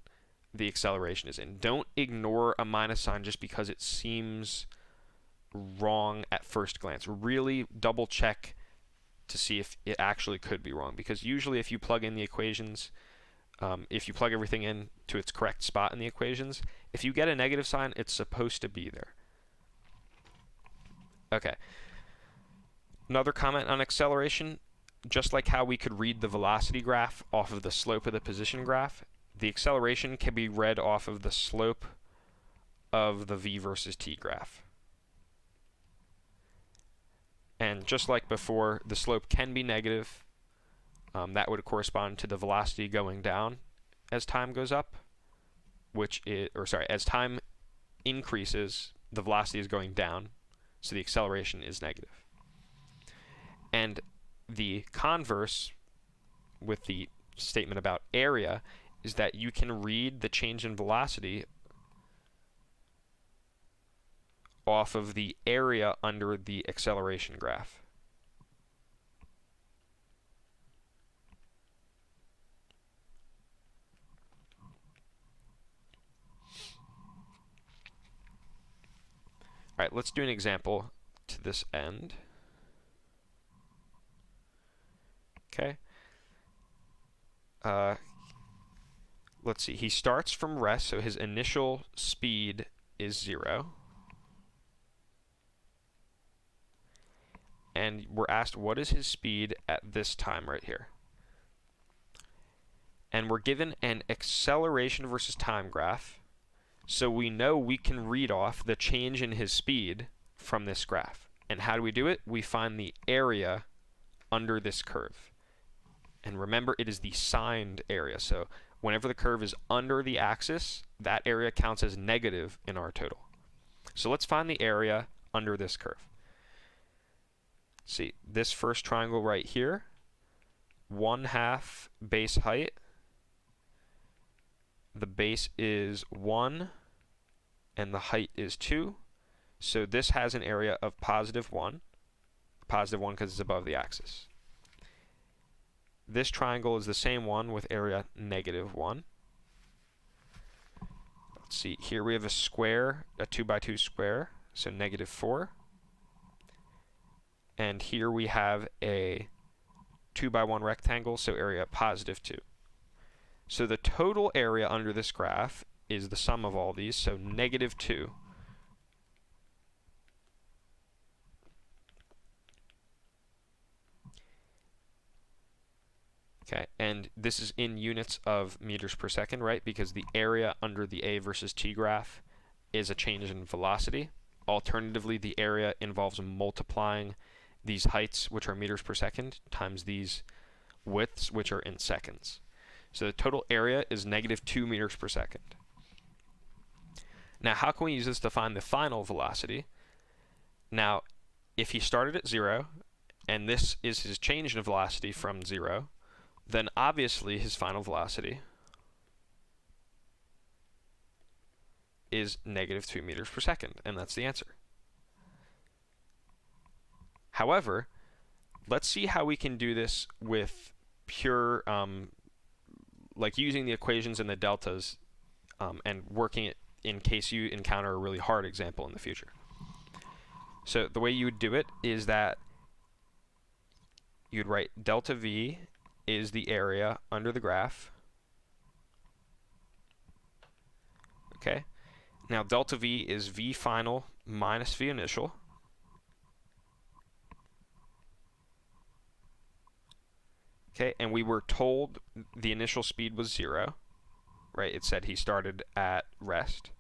the acceleration is in. Don't ignore a minus sign just because it seems wrong at first glance. Really double check to see if it actually could be wrong, because usually if you plug in the equations, if you plug everything in to its correct spot in the equations, if you get a negative sign, it's supposed to be there. Okay. Another comment on acceleration, just like how we could read the velocity graph off of the slope of the position graph, the acceleration can be read off of the slope of the v versus t graph. And just like before, the slope can be negative. That would correspond to the velocity going down as time goes up, as time increases, the velocity is going down, so the acceleration is negative. And the converse with the statement about area is that you can read the change in velocity off of the area under the acceleration graph. All right, let's do an example to this end. Okay. Let's see. He starts from rest, so his initial speed is 0. And we're asked, what is his speed at this time right here? And we're given an acceleration versus time graph, so we know we can read off the change in his speed from this graph. And how do we do it? We find the area under this curve. And remember, it is the signed area. So whenever the curve is under the axis, that area counts as negative in our total. So let's find the area under this curve. See, this first triangle right here, 1/2 base height. The base is 1 and the height is 2. So this has an area of +1. +1 because it's above the axis. This triangle is the same one with area -1. Let's see, here we have a square, a 2x2 square, so -4. And here we have a 2x1 rectangle, so area +2. So the total area under this graph is the sum of all these, so -2. Okay, and this is in units of meters per second, right? Because the area under the A versus T graph is a change in velocity. Alternatively, the area involves multiplying these heights, which are meters per second, times these widths, which are in seconds. So the total area is -2 meters per second. Now, how can we use this to find the final velocity? Now, if he started at 0, and this is his change in velocity from 0, then obviously his final velocity is -2 meters per second, and that's the answer. However, let's see how we can do this with pure, like using the equations and the deltas and working it in case you encounter a really hard example in the future. So the way you would do it is that you'd write delta V is the area under the graph. Okay. Now delta V is V final minus V initial. Okay, and we were told the initial speed was 0, right? It said he started at rest.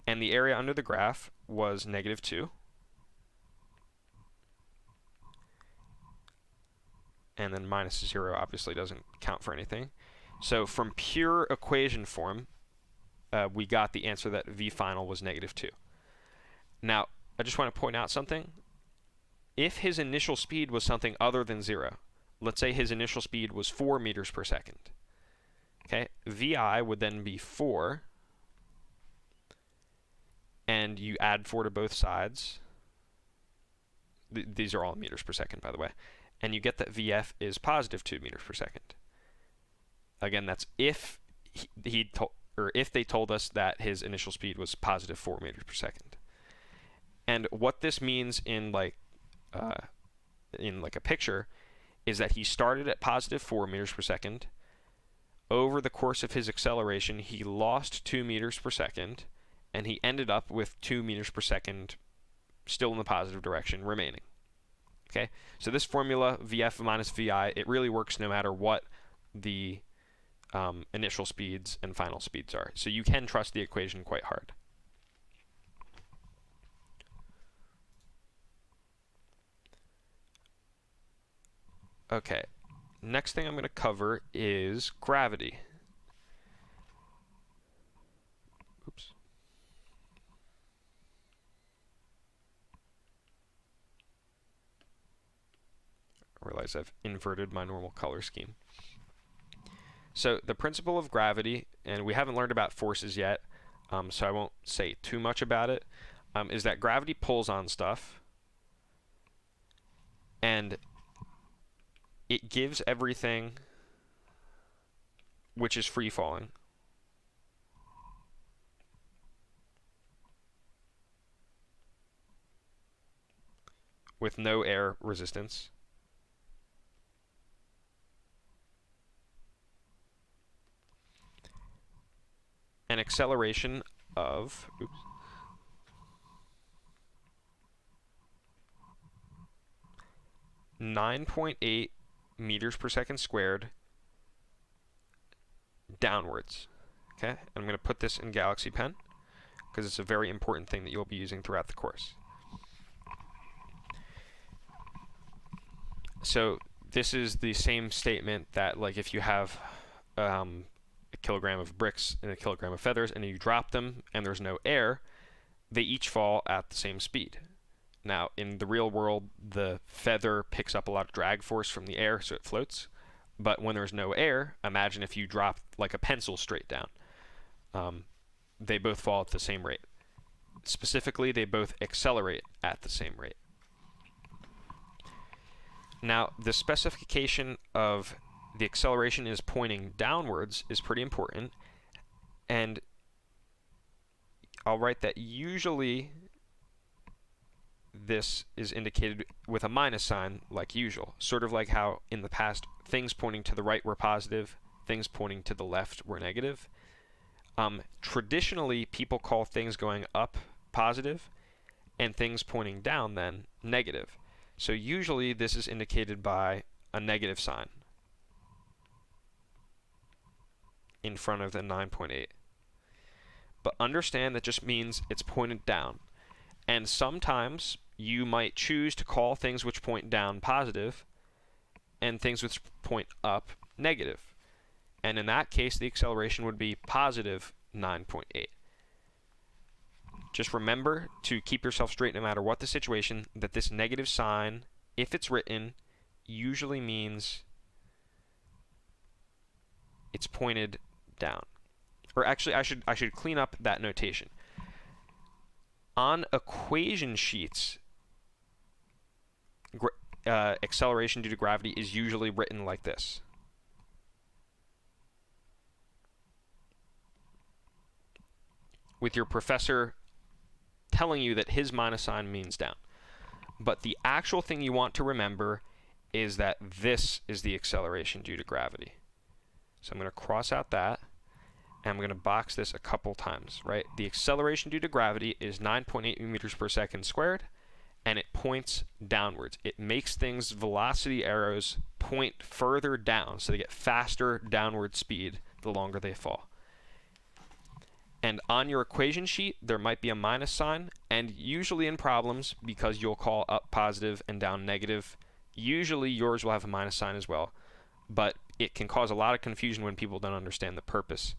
And the area under the graph was -2. And then -0 obviously doesn't count for anything. So from pure equation form, we got the answer that V final was -2. Now, I just want to point out something. If his initial speed was something other than 0, let's say his initial speed was 4 meters per second. Okay, VI would then be 4, and you add 4 to both sides. These are all meters per second, by the way. And you get that VF is +2 meters per second. Again, that's if if they told us that his initial speed was +4 meters per second. And what this means in like a picture is that he started at +4 meters per second. Over the course of his acceleration, he lost 2 meters per second, and he ended up with 2 meters per second still in the positive direction remaining. Okay, so this formula, VF minus VI, it really works no matter what the initial speeds and final speeds are. So you can trust the equation quite hard. Okay, next thing I'm going to cover is gravity. Oops. I realize I've inverted my normal color scheme. So the principle of gravity, and we haven't learned about forces yet, so I won't say too much about it, is that gravity pulls on stuff, and it gives everything which is free falling with no air resistance an acceleration of 9.8 meters per second squared downwards. Okay, I'm going to put this in Galaxy Pen because it's a very important thing that you'll be using throughout the course. So this is the same statement that, like, if you have a kilogram of bricks and a kilogram of feathers and you drop them and there's no air, they each fall at the same speed. Now, in the real world, the feather picks up a lot of drag force from the air, so it floats. But when there's no air, imagine if you drop like a pencil straight down. They both fall at the same rate. Specifically, they both accelerate at the same rate. Now, the specification of the acceleration is pointing downwards is pretty important, and I'll write that usually this is indicated with a minus sign like usual, sort of like how in the past things pointing to the right were positive, things pointing to the left were negative. Traditionally, people call things going up positive and things pointing down then negative. So usually this is indicated by a negative sign in front of the 9.8. But understand that just means it's pointed down. And sometimes you might choose to call things which point down positive and things which point up negative. And in that case, the acceleration would be positive 9.8. Just remember to keep yourself straight no matter what the situation, that this negative sign, if it's written, usually means it's pointed down. Or actually, I should clean up that notation. On equation sheets, acceleration due to gravity is usually written like this. With your professor telling you that his minus sign means down. But the actual thing you want to remember is that this is the acceleration due to gravity. So I'm going to cross out that, and I'm going to box this a couple times, right? The acceleration due to gravity is 9.8 meters per second squared, and it points downwards. It makes things velocity arrows point further down, so they get faster downward speed the longer they fall. And on your equation sheet, there might be a minus sign, and usually in problems, because you'll call up positive and down negative, usually yours will have a minus sign as well. But it can cause a lot of confusion when people don't understand the purpose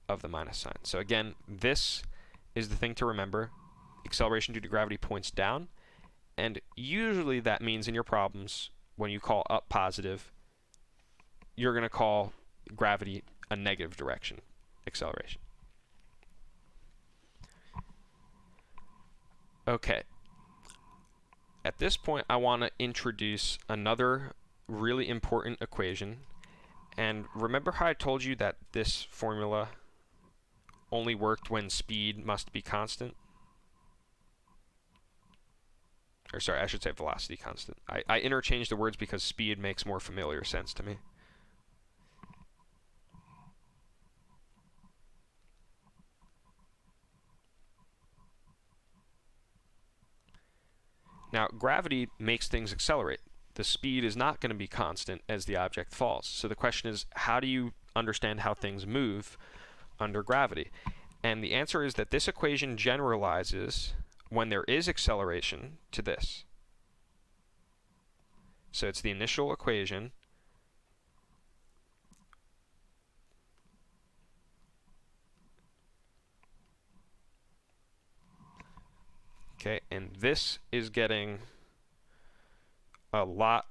of the minus sign. So again, this is the thing to remember. Acceleration due to gravity points down, and usually that means in your problems, when you call up positive, you're going to call gravity a negative direction acceleration. Okay. At this point, I want to introduce another really important equation. And remember how I told you that this formula only worked when speed must be constant? Or sorry, I should say velocity constant. I interchanged the words because speed makes more familiar sense to me. Now, gravity makes things accelerate. The speed is not going to be constant as the object falls. So the question is, how do you understand how things move under gravity? And the answer is that this equation generalizes when there is acceleration to this. So it's the initial equation okay, and this is getting a lot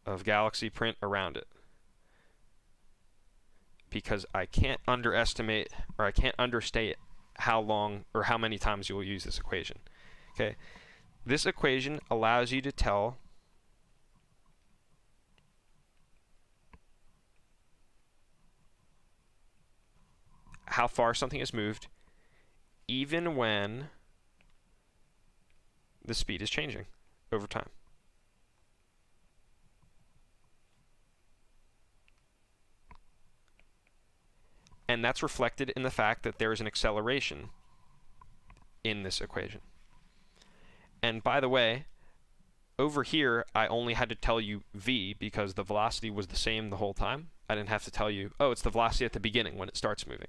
of galaxy print around it because I can't underestimate or I can't understate how long or how many times you will use this equation. Okay, this equation allows you to tell how far something has moved even when the speed is changing over time. And that's reflected in the fact that there is an acceleration in this equation. And by the way, over here, I only had to tell you v because the velocity was the same the whole time. I didn't have to tell you, oh, it's the velocity at the beginning when it starts moving.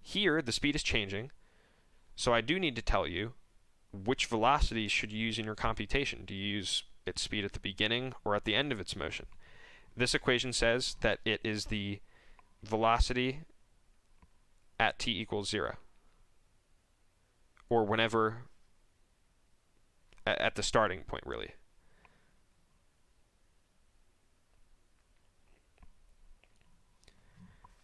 Here, the speed is changing, so I do need to tell you which velocity should you use in your computation. Do you use its speed at the beginning or at the end of its motion? this equation says that it is the velocity at t equals 0, or whenever at the starting point, really.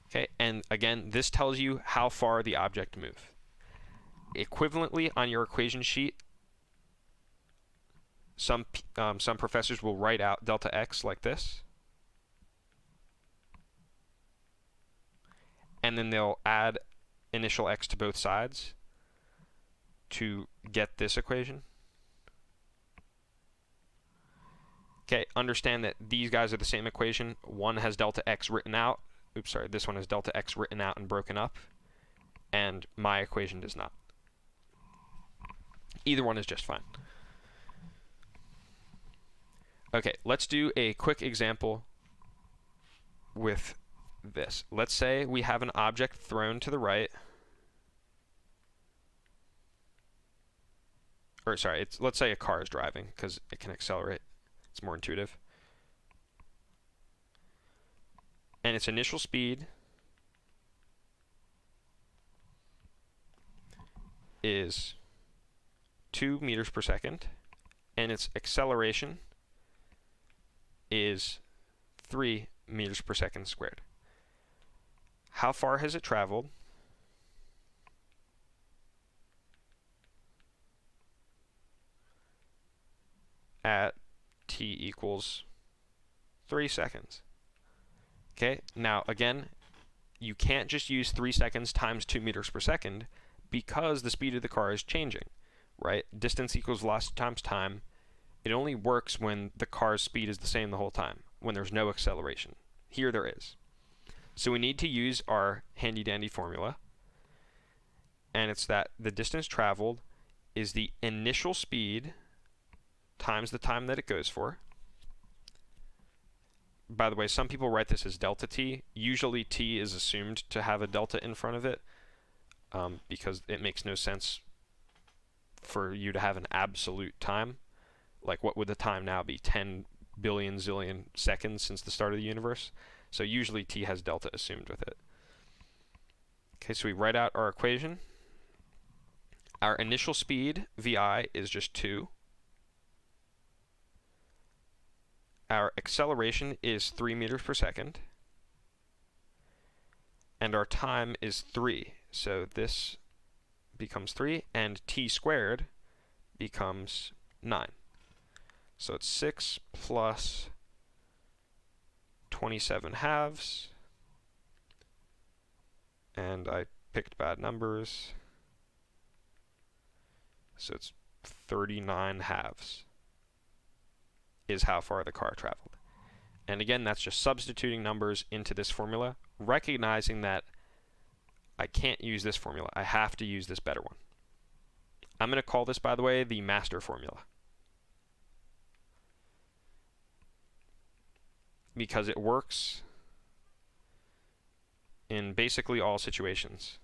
Okay, and again, this tells you how far the object moved. Equivalently, on your equation sheet, some professors will write out delta x like this, and then they'll add initial x to both sides to get this equation. Okay, understand that these guys are the same equation. One has delta x written out. Oops, sorry, this one has delta x written out and broken up, and my equation does not. Either one is just fine. Okay, let's do a quick example with this. Let's say we have an object thrown to the right. Or sorry, let's say a car is driving because it can accelerate. It's more intuitive. And its initial speed is 2 meters per second, and its acceleration is 3 meters per second squared. How far has it traveled? At t equals 3 seconds. Okay, now again, you can't just use 3 seconds times 2 meters per second because the speed of the car is changing, right? Distance equals velocity times time. It only works when the car's speed is the same the whole time, when there's no acceleration. Here there is. So we need to use our handy-dandy formula, and it's that the distance traveled is the initial speed times the time that it goes for. By the way, some people write this as delta t. Usually t is assumed to have a delta in front of it because it makes no sense for you to have an absolute time. Like, what would the time now be? 10 billion zillion seconds since the start of the universe? So usually t has delta assumed with it. Okay, so we write out our equation. Our initial speed, vi, is just 2. Our acceleration is 3 meters per second. And our time is 3. So this becomes 3, and t squared becomes 9. So it's 6 plus 27 halves. And I picked bad numbers. So it's 39 halves is how far the car traveled. And again, that's just substituting numbers into this formula, recognizing that I can't use this formula. I have to use this better one. I'm going to call this, by the way, the master formula, because it works in basically all situations.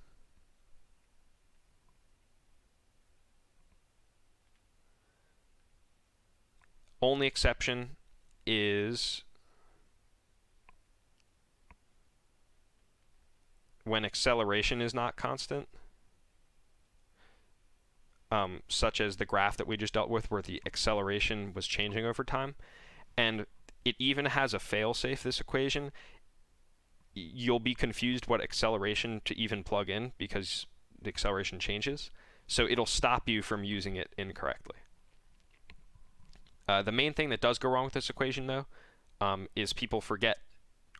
Only exception is when acceleration is not constant, such as the graph that we just dealt with where the acceleration was changing over time. And it even has a fail-safe, this equation. You'll be confused what acceleration to even plug in because the acceleration changes. So it'll stop you from using it incorrectly. The main thing that does go wrong with this equation, though, is people forget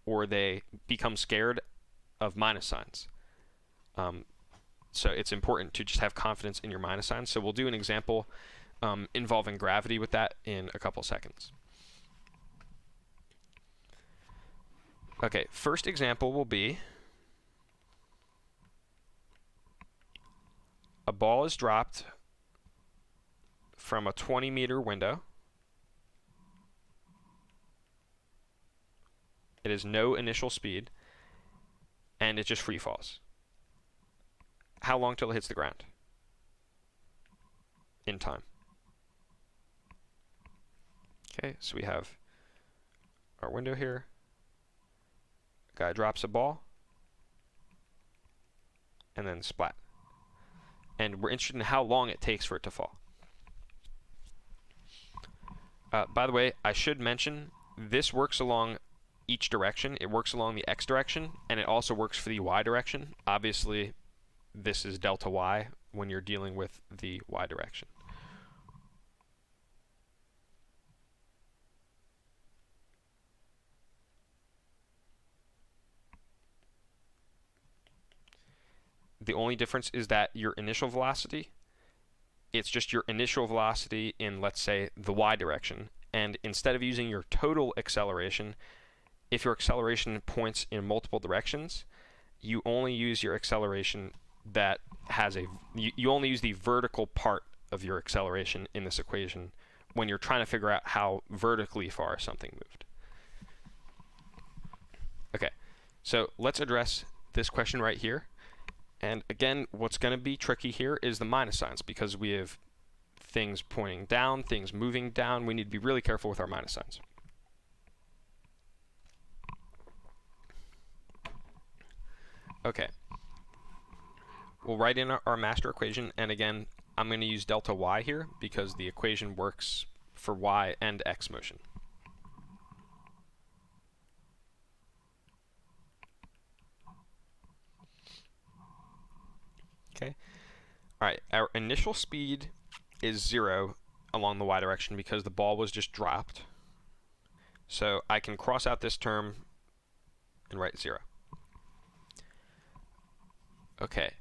or they become scared of minus signs. So it's important to just have confidence in your minus signs. So we'll do an example involving gravity with that in a couple seconds. Okay, first example will be a ball is dropped from a 20-meter window. It has no initial speed, and it just free falls. How long till it hits the ground? In time. Okay, so we have our window here. Guy drops a ball, and then splat. And we're interested in how long it takes for it to fall. By the way, I should mention, this works along each direction. It works along the x direction, and it also works for the y direction. Obviously, this is delta y when you're dealing with the y direction. The only difference is that your initial velocity, it's just your initial velocity in, let's say, the y direction. And instead of using your total acceleration, if your acceleration points in multiple directions, you only use your acceleration that has you only use the vertical part of your acceleration in this equation when you're trying to figure out how vertically far something moved. Okay, so let's address this question right here. And again, what's going to be tricky here is the minus signs, because we have things pointing down, things moving down. We need to be really careful with our minus signs. Okay. We'll write in our master equation, and again, I'm going to use delta y here because the equation works for y and x motion. Okay. All right, our initial speed is 0 along the y direction because the ball was just dropped. So I can cross out this term and write 0. Okay,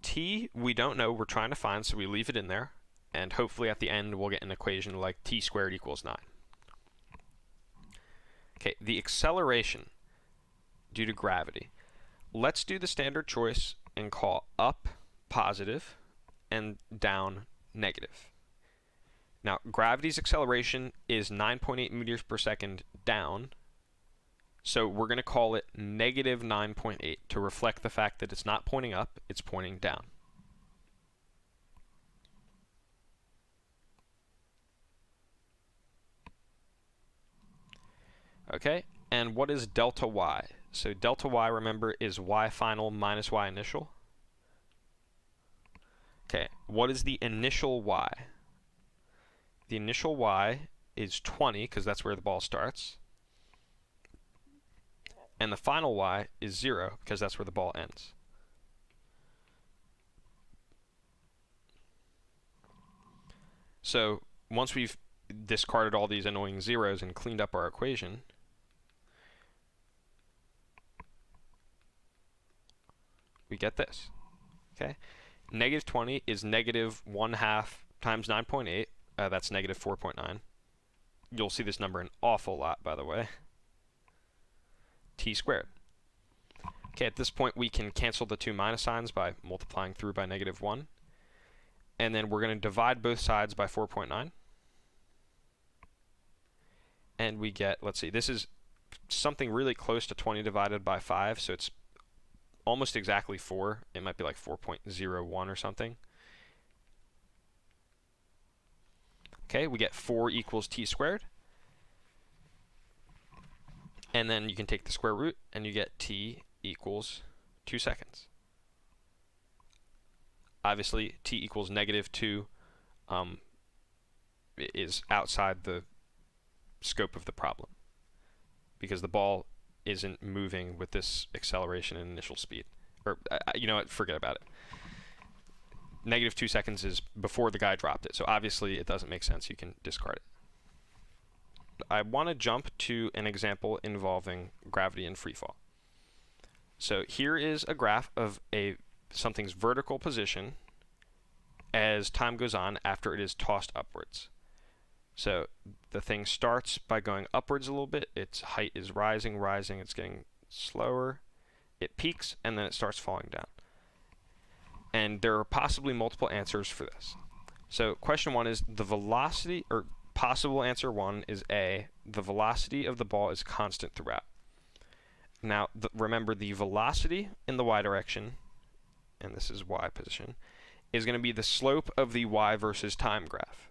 t we don't know, we're trying to find, so we leave it in there, and hopefully at the end we'll get an equation like t squared equals 9. Okay, the acceleration due to gravity. Let's do the standard choice and call up positive and down negative. Now, gravity's acceleration is 9.8 meters per second down, so we're going to call it negative 9.8 to reflect the fact that it's not pointing up, it's pointing down. Okay, and what is delta y? So delta y, remember, is y final minus y initial. Okay, what is the initial y? The initial y is 20, because that's where the ball starts. And the final y is 0, because that's where the ball ends. So once we've discarded all these annoying zeros and cleaned up our equation, we get this. Okay, negative 20 is negative 1/2 times 9.8. That's negative 4.9. You'll see this number an awful lot, by the way. T squared. Okay, at this point we can cancel the two minus signs by multiplying through by negative 1. And then we're going to divide both sides by 4.9. And we get, let's see, this is something really close to 20 divided by 5, so it's almost exactly 4. It might be like 4.01 or something. Okay, we get 4 equals t squared. And then you can take the square root, and you get t equals 2 seconds. Obviously, t equals negative 2 is outside the scope of the problem, because the ball isn't moving with this acceleration and initial speed. Or, you know what, forget about it. Negative 2 seconds is before the guy dropped it, so obviously it doesn't make sense. You can discard it. I want to jump to an example involving gravity and free fall. So here is a graph of something's vertical position as time goes on after it is tossed upwards. So the thing starts by going upwards a little bit. Its height is rising, it's getting slower. It peaks, and then it starts falling down. And there are possibly multiple answers for this. So question 1 is the velocity, or possible answer 1 is A, the velocity of the ball is constant throughout. Now, remember, the velocity in the y direction, and this is y position, is going to be the slope of the y versus time graph.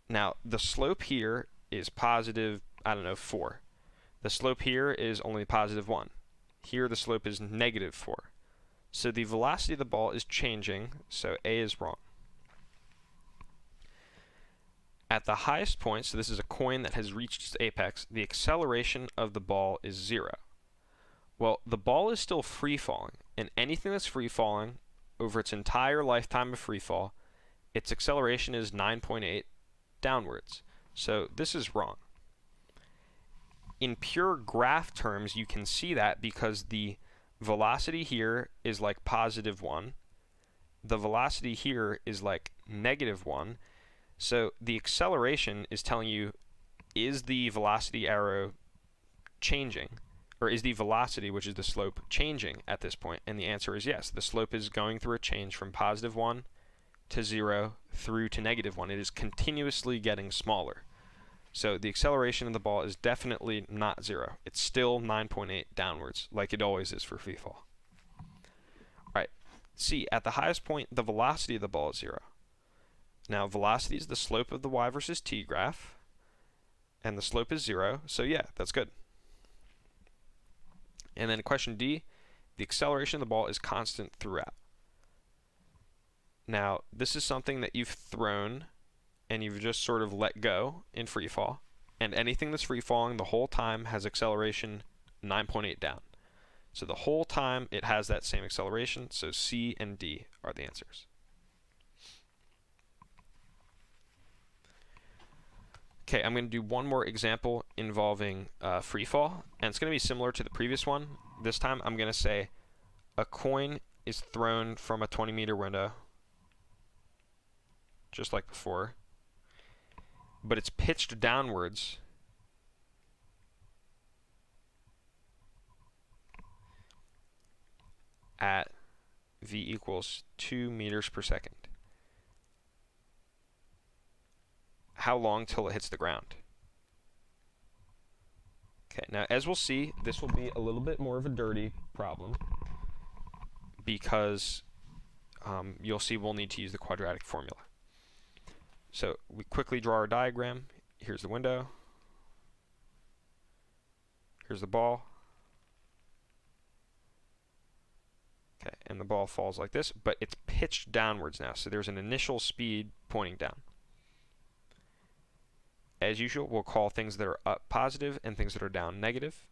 Now, the slope here is positive, I don't know, 4. The slope here is only positive 1. Here the slope is negative 4. So the velocity of the ball is changing, so A is wrong. At the highest point, so this is a coin that has reached its apex, the acceleration of the ball is 0. Well, the ball is still free falling, and anything that's free falling over its entire lifetime of free fall, its acceleration is 9.8 downwards. So this is wrong. In pure graph terms, you can see that because the velocity here is like positive 1. The velocity here is like negative 1. So the acceleration is telling you, is the velocity arrow changing? Or is the velocity, which is the slope, changing at this point? And the answer is yes. The slope is going through a change from positive 1 to 0 through to negative 1. It is continuously getting smaller. So the acceleration of the ball is definitely not 0. It's still 9.8 downwards, like it always is for free fall. All right, C, at the highest point, the velocity of the ball is 0. Now, velocity is the slope of the y versus t graph, and the slope is 0, so yeah, that's good. And then question D, the acceleration of the ball is constant throughout. Now, this is something that you've thrown and you've just sort of let go in free fall, and anything that's free falling the whole time has acceleration 9.8 down. So the whole time it has that same acceleration, so C and D are the answers. Okay, I'm going to do one more example involving free fall, and it's going to be similar to the previous one. This time I'm going to say a coin is thrown from a 20-meter window, just like before, but it's pitched downwards at v equals 2 meters per second. How long till it hits the ground? Okay, now as we'll see, this will be a little bit more of a dirty problem because you'll see we'll need to use the quadratic formula. So we quickly draw our diagram. Here's the window. Here's the ball. Okay, and the ball falls like this, but it's pitched downwards now, so there's an initial speed pointing down. As usual, we'll call things that are up positive and things that are down negative.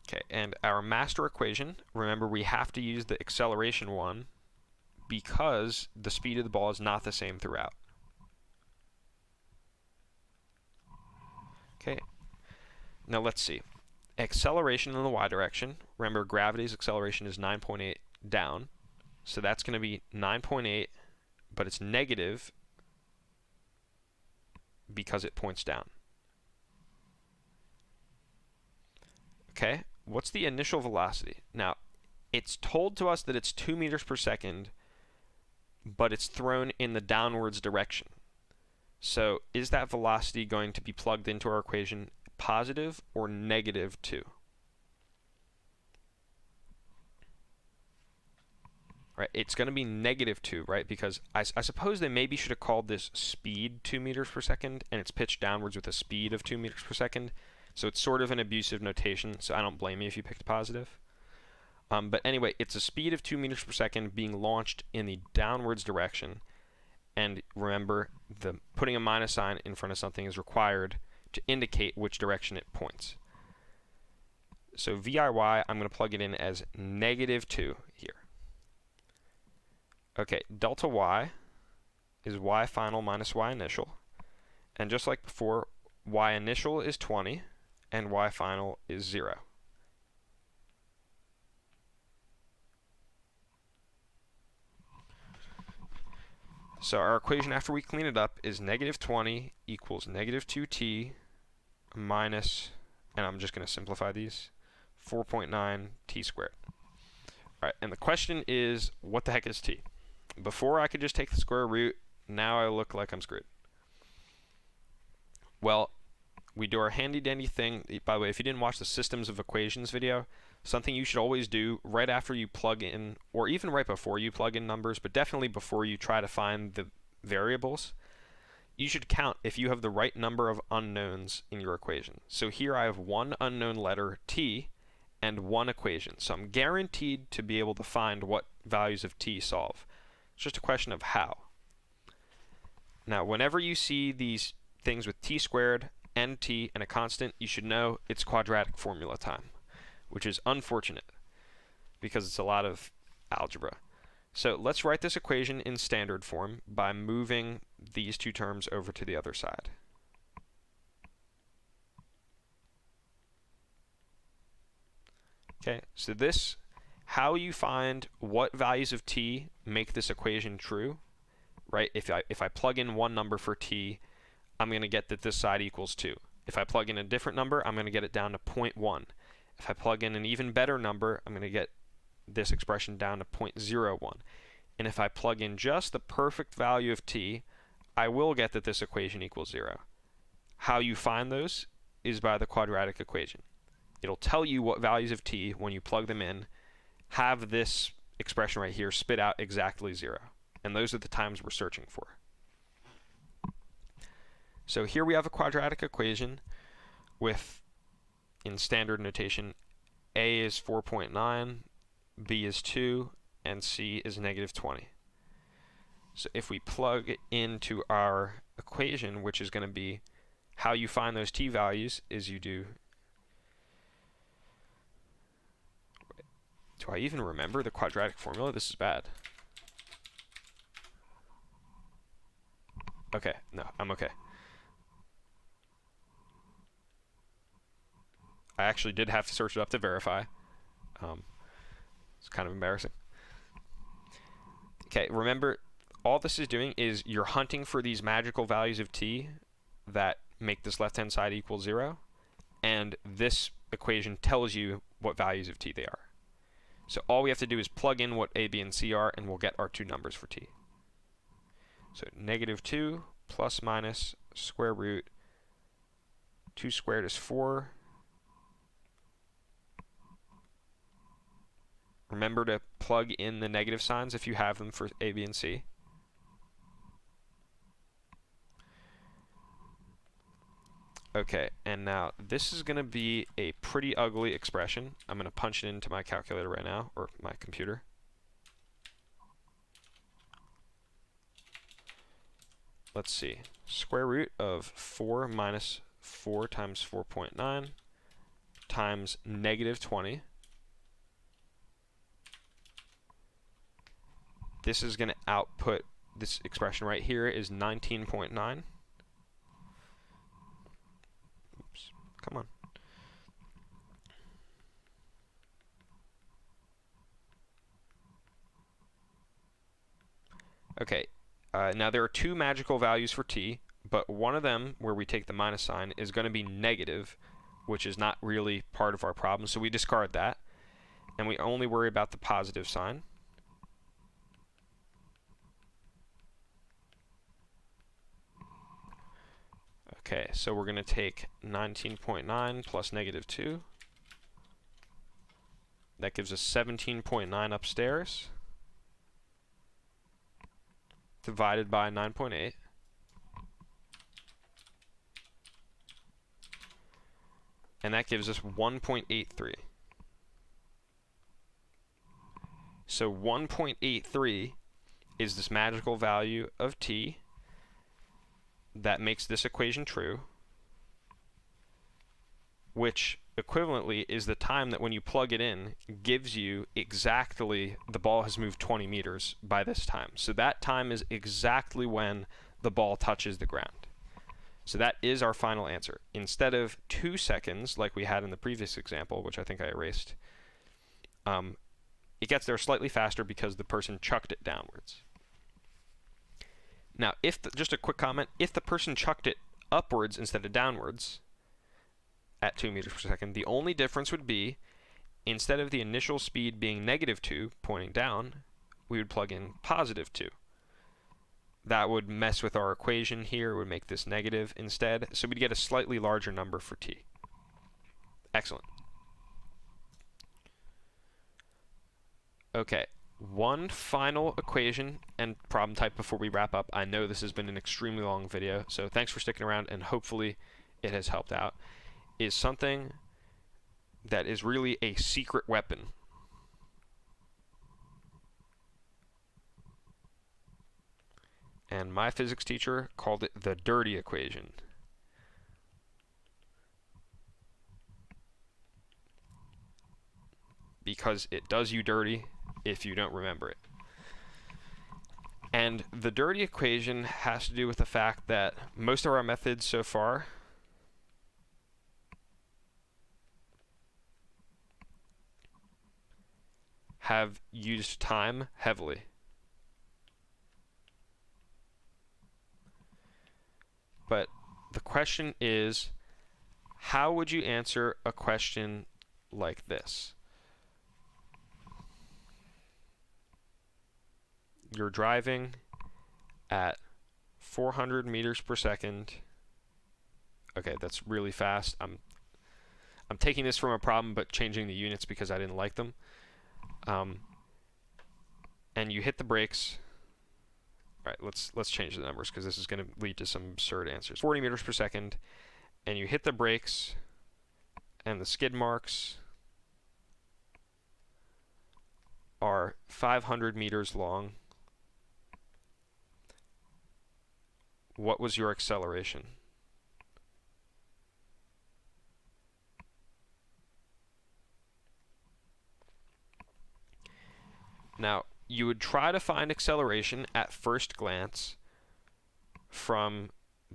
Okay, and our master equation, remember we have to use the acceleration one because the speed of the ball is not the same throughout. Okay, now let's see. Acceleration in the y direction, remember gravity's acceleration is 9.8 down, so that's going to be 9.8, but it's negative because it points down. Okay, what's the initial velocity? Now, it's told to us that it's 2 meters per second, but it's thrown in the downwards direction. So is that velocity going to be plugged into our equation positive or negative 2? Right, it's going to be negative 2, right? Because I suppose they maybe should have called this speed 2 meters per second, and it's pitched downwards with a speed of 2 meters per second. So it's sort of an abusive notation, so I don't blame you if you picked positive. But anyway, it's a speed of 2 meters per second being launched in the downwards direction. And remember, putting a minus sign in front of something is required to indicate which direction it points. So VIY, I'm going to plug it in as negative 2 here. Okay, delta y is y final minus y initial. And just like before, y initial is 20 and y final is 0. So our equation after we clean it up is negative 20 equals negative 2t minus, and I'm just going to simplify these, 4.9 t squared. All right, and the question is, what the heck is t? Before I could just take the square root, now I look like I'm screwed. Well, we do our handy dandy thing. By the way, if you didn't watch the systems of equations video, something you should always do right after you plug in, or even right before you plug in numbers, but definitely before you try to find the variables, you should count if you have the right number of unknowns in your equation. So here I have one unknown letter, t, and one equation. So I'm guaranteed to be able to find what values of t solve. It's just a question of how. Now, whenever you see these things with t squared, nt, and a constant, you should know it's quadratic formula time, which is unfortunate because it's a lot of algebra. So let's write this equation in standard form by moving these two terms over to the other side. Okay, so this, how you find what values of t make this equation true, right? If I plug in one number for t, I'm going to get that this side equals 2. If I plug in a different number, I'm going to get it down to 0.1. If I plug in an even better number, I'm going to get this expression down to 0.01. And if I plug in just the perfect value of t, I will get that this equation equals 0. How you find those is by the quadratic equation. It'll tell you what values of t, when you plug them in, have this expression right here spit out exactly 0. And those are the times we're searching for. So here we have a quadratic equation with, in standard notation, a is 4.9, b is 2, and c is negative 20. So if we plug into our equation, which is going to be how you find those t values, is you do I even remember the quadratic formula? This is bad. Okay, no, I'm okay. I actually did have to search it up to verify. It's kind of embarrassing. Okay, remember, all this is doing is you're hunting for these magical values of t that make this left-hand side equal 0, and this equation tells you what values of t they are. So all we have to do is plug in what a, b, and c are, and we'll get our two numbers for t. So negative 2 plus minus square root 2 squared is 4. Remember to plug in the negative signs if you have them for a, b, and c. Okay, and now this is going to be a pretty ugly expression. I'm going to punch it into my calculator right now, or my computer. Let's see. Square root of 4 minus 4 times 4.9 times negative 20. This is going to output, this expression right here is 19.9. Come on. Okay, now there are two magical values for t, but one of them, where we take the minus sign, is going to be negative, which is not really part of our problem, so we discard that, and we only worry about the positive sign. Okay, so we're going to take 19.9 plus negative 2. That gives us 17.9 upstairs, divided by 9.8. And that gives us 1.83. So 1.83 is this magical value of t that makes this equation true, which equivalently is the time that when you plug it in gives you exactly the ball has moved 20 meters by this time. So that time is exactly when the ball touches the ground. So that is our final answer. Instead of 2 seconds like we had in the previous example, which I think I erased, it gets there slightly faster because the person chucked it downwards. Now, just a quick comment, if the person chucked it upwards instead of downwards at 2 meters per second, the only difference would be, instead of the initial speed being negative 2 pointing down, we would plug in positive 2. That would mess with our equation here, would make this negative instead, so we'd get a slightly larger number for t. Excellent. Okay, one final equation and problem type before we wrap up. I know this has been an extremely long video, so thanks for sticking around, and hopefully it has helped out. Is something that is really a secret weapon. And my physics teacher called it the dirty equation. Because it does you dirty if you don't remember it. And the dirty equation has to do with the fact that most of our methods so far have used time heavily. But the question is, how would you answer a question like this? You're driving at 400 meters per second. Okay, that's really fast. I'm taking this from a problem but changing the units because I didn't like them. And you hit the brakes. All right, let's change the numbers because this is going to lead to some absurd answers. 40 meters per second, and you hit the brakes, and the skid marks are 500 meters long. What was your acceleration? Now, you would try to find acceleration at first glance from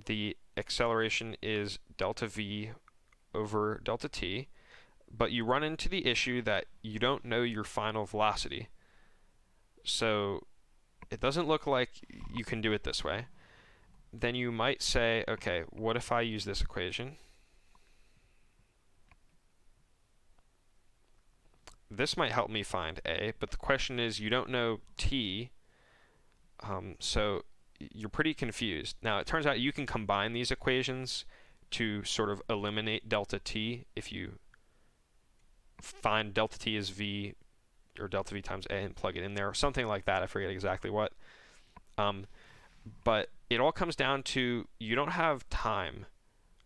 the acceleration is delta v over delta t, but you run into the issue that you don't know your final velocity. So it doesn't look like you can do it this way. Then you might say, okay, what if I use this equation? This might help me find A, but the question is you don't know t, so you're pretty confused. Now, it turns out you can combine these equations to sort of eliminate delta t if you find delta t is v, or delta v times A, and plug it in there, or something like that. I forget exactly what. But it all comes down to you don't have time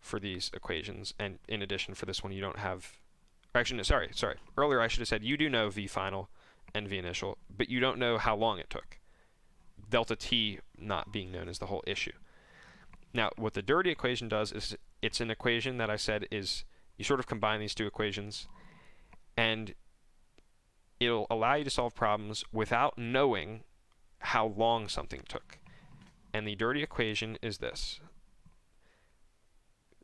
for these equations, and in addition for this one, you don't have... Actually, no, sorry. Earlier I should have said you do know v final and v initial, but you don't know how long it took. Delta t not being known is the whole issue. Now, what the dirty equation does is it's an equation that I said is you sort of combine these two equations, and it'll allow you to solve problems without knowing how long something took. And the dirty equation is this: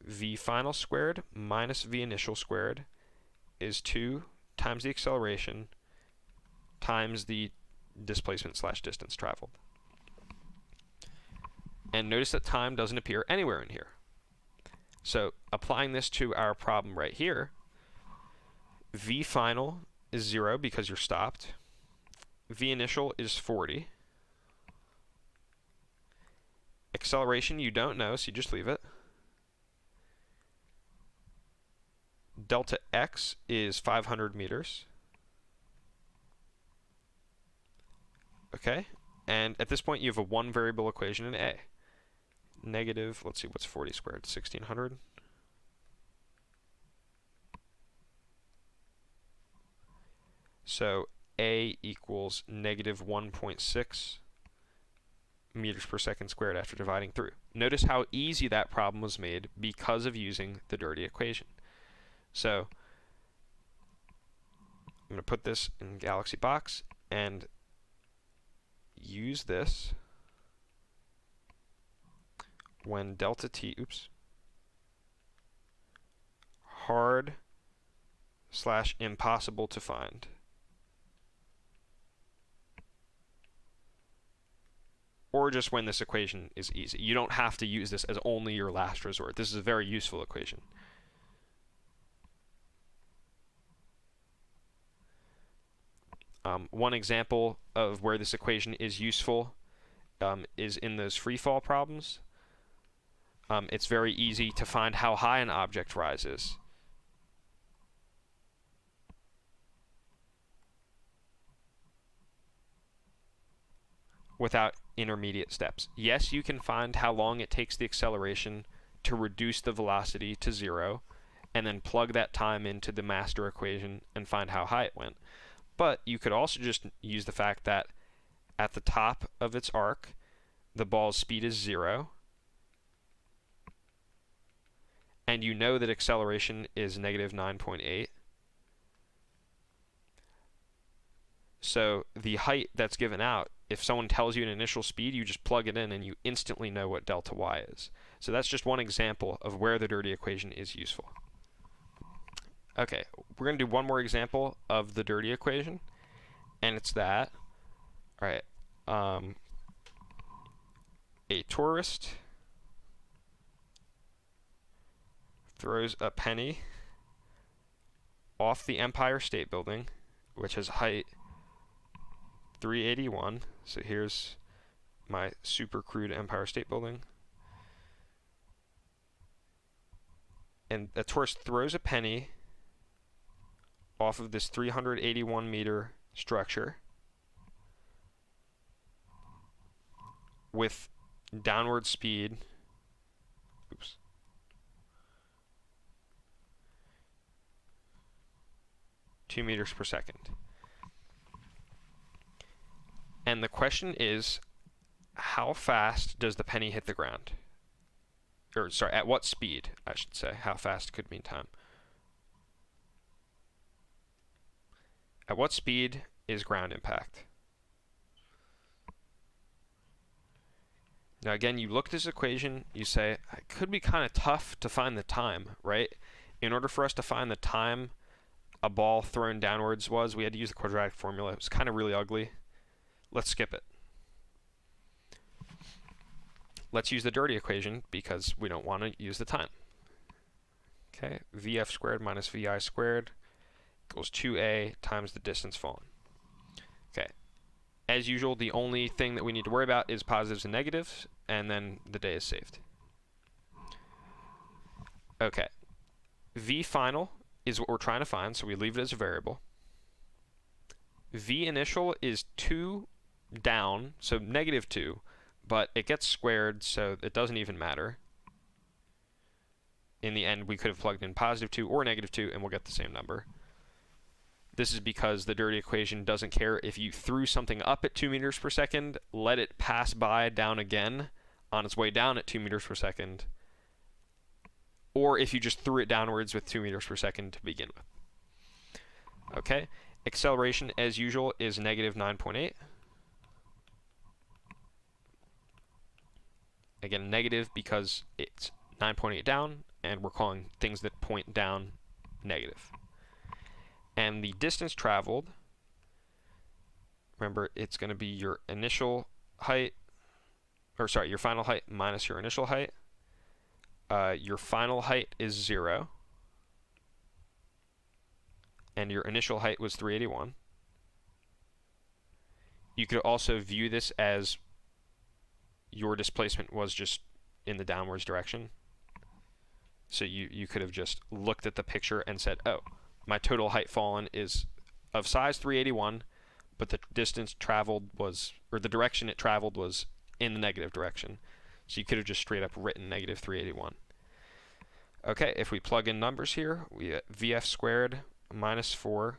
v final squared minus v initial squared is 2 times the acceleration times the displacement / distance traveled. And notice that time doesn't appear anywhere in here. So applying this to our problem right here, v final is 0 because you're stopped. V initial is 40. Acceleration you don't know, so you just leave it. Delta x is 500 meters. Okay, and at this point you have a one variable equation in A. Negative, let's see, what's 40 squared? 1600. So A equals negative 1.6 meters per second squared after dividing through. Notice how easy that problem was made because of using the dirty equation. So I'm going to put this in Galaxy Box and use this when delta t, hard / impossible to find. Or just when this equation is easy. You don't have to use this as only your last resort. This is a very useful equation. One example of where this equation is useful is in those free fall problems. It's very easy to find how high an object rises. without intermediate steps. Yes, you can find how long it takes the acceleration to reduce the velocity to 0, and then plug that time into the master equation and find how high it went. But you could also just use the fact that at the top of its arc, the ball's speed is 0, and you know that acceleration is negative 9.8. So the height that's given out, if someone tells you an initial speed, you just plug it in and you instantly know what delta y is. So that's just one example of where the dirty equation is useful. Okay, we're going to do one more example of the dirty equation, and it's that. All right, a tourist throws a penny off the Empire State Building, which has height 381. So here's my super crude Empire State Building. And a tourist throws a penny off of this 381 meter structure with downward speed, 2 meters per second. And the question is, how fast does the penny hit the ground? Or sorry, at what speed, I should say. How fast could mean time. At what speed is ground impact? Now again, you look at this equation, you say, it could be kind of tough to find the time, right? In order for us to find the time a ball thrown downwards was, we had to use the quadratic formula. It was kind of really ugly. Let's skip it. Let's use the dirty equation because we don't want to use the time. Okay, vf squared minus vi squared equals 2a times the distance fallen. Okay, as usual, the only thing that we need to worry about is positives and negatives, and then the day is saved. Okay, v final is what we're trying to find, so we leave it as a variable. V initial is 2 down, so negative 2, but it gets squared, so it doesn't even matter. In the end, we could have plugged in positive 2 or negative 2, and we'll get the same number. This is because the dirty equation doesn't care if you threw something up at 2 meters per second, let it pass by down again on its way down at 2 meters per second, or if you just threw it downwards with 2 meters per second to begin with. Okay, acceleration, as usual, is negative 9.8. Again, negative because it's 9.8 down, and we're calling things that point down negative. And the distance traveled, remember, it's going to be your initial height, or sorry, your final height minus your initial height. Your final height is 0, and your initial height was 381. You could also view this as your displacement was just in the downwards direction. So you could have just looked at the picture and said, oh, my total height fallen is of size 381, but the distance traveled was, or the direction it traveled was in the negative direction. So you could have just straight up written negative 381. Okay, if we plug in numbers here, we get vf squared minus 4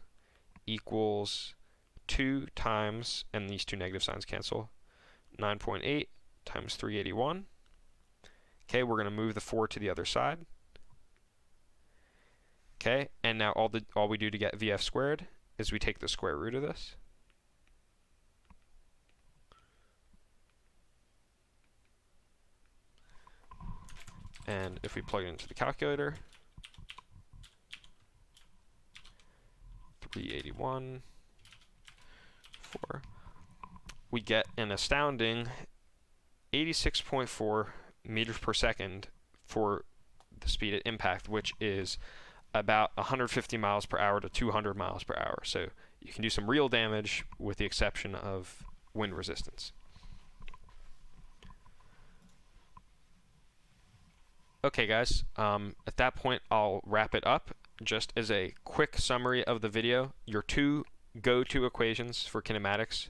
equals 2 times, and these two negative signs cancel, 9.8 times 381. Okay, we're going to move the 4 to the other side. Okay, and now all we do to get vf squared is we take the square root of this. And if we plug it into the calculator, 381, 4, we get an astounding 86.4 meters per second for the speed at impact, which is about 150 miles per hour to 200 miles per hour. So you can do some real damage with the exception of wind resistance. Okay guys, at that point I'll wrap it up. Just as a quick summary of the video, your two go-to equations for kinematics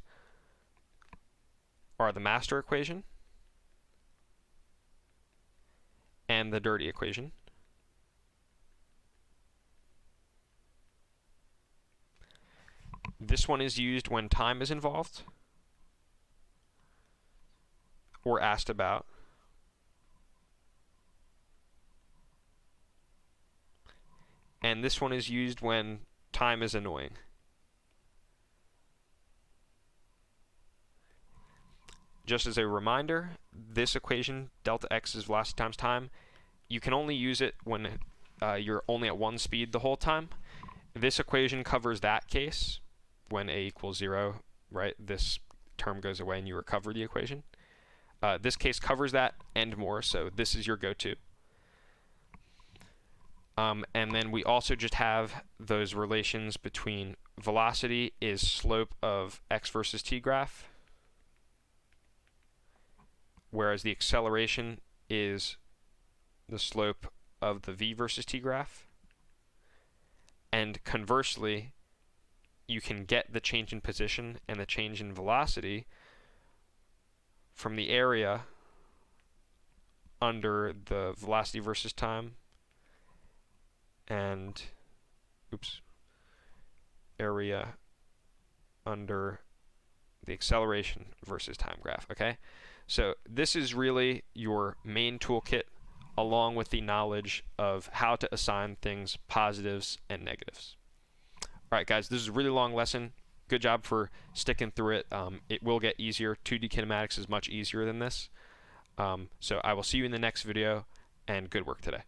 are the master equation and the dirty equation. This one is used when time is involved or asked about. And this one is used when time is annoying. Just as a reminder, this equation, delta x is velocity times time, you can only use it when you're only at one speed the whole time. This equation covers that case when a equals 0, right? This term goes away and you recover the equation. This case covers that and more, so this is your go-to. And then we also just have those relations between velocity is slope of x versus t graph, whereas the acceleration is the slope of the v versus t graph. And conversely, you can get the change in position and the change in velocity from the area under the velocity versus time and area under the acceleration versus time graph, okay? So this is really your main toolkit, along with the knowledge of how to assign things positives and negatives. All right, guys, this is a really long lesson. Good job for sticking through it. It will get easier. 2D kinematics is much easier than this. So I will see you in the next video, and good work today.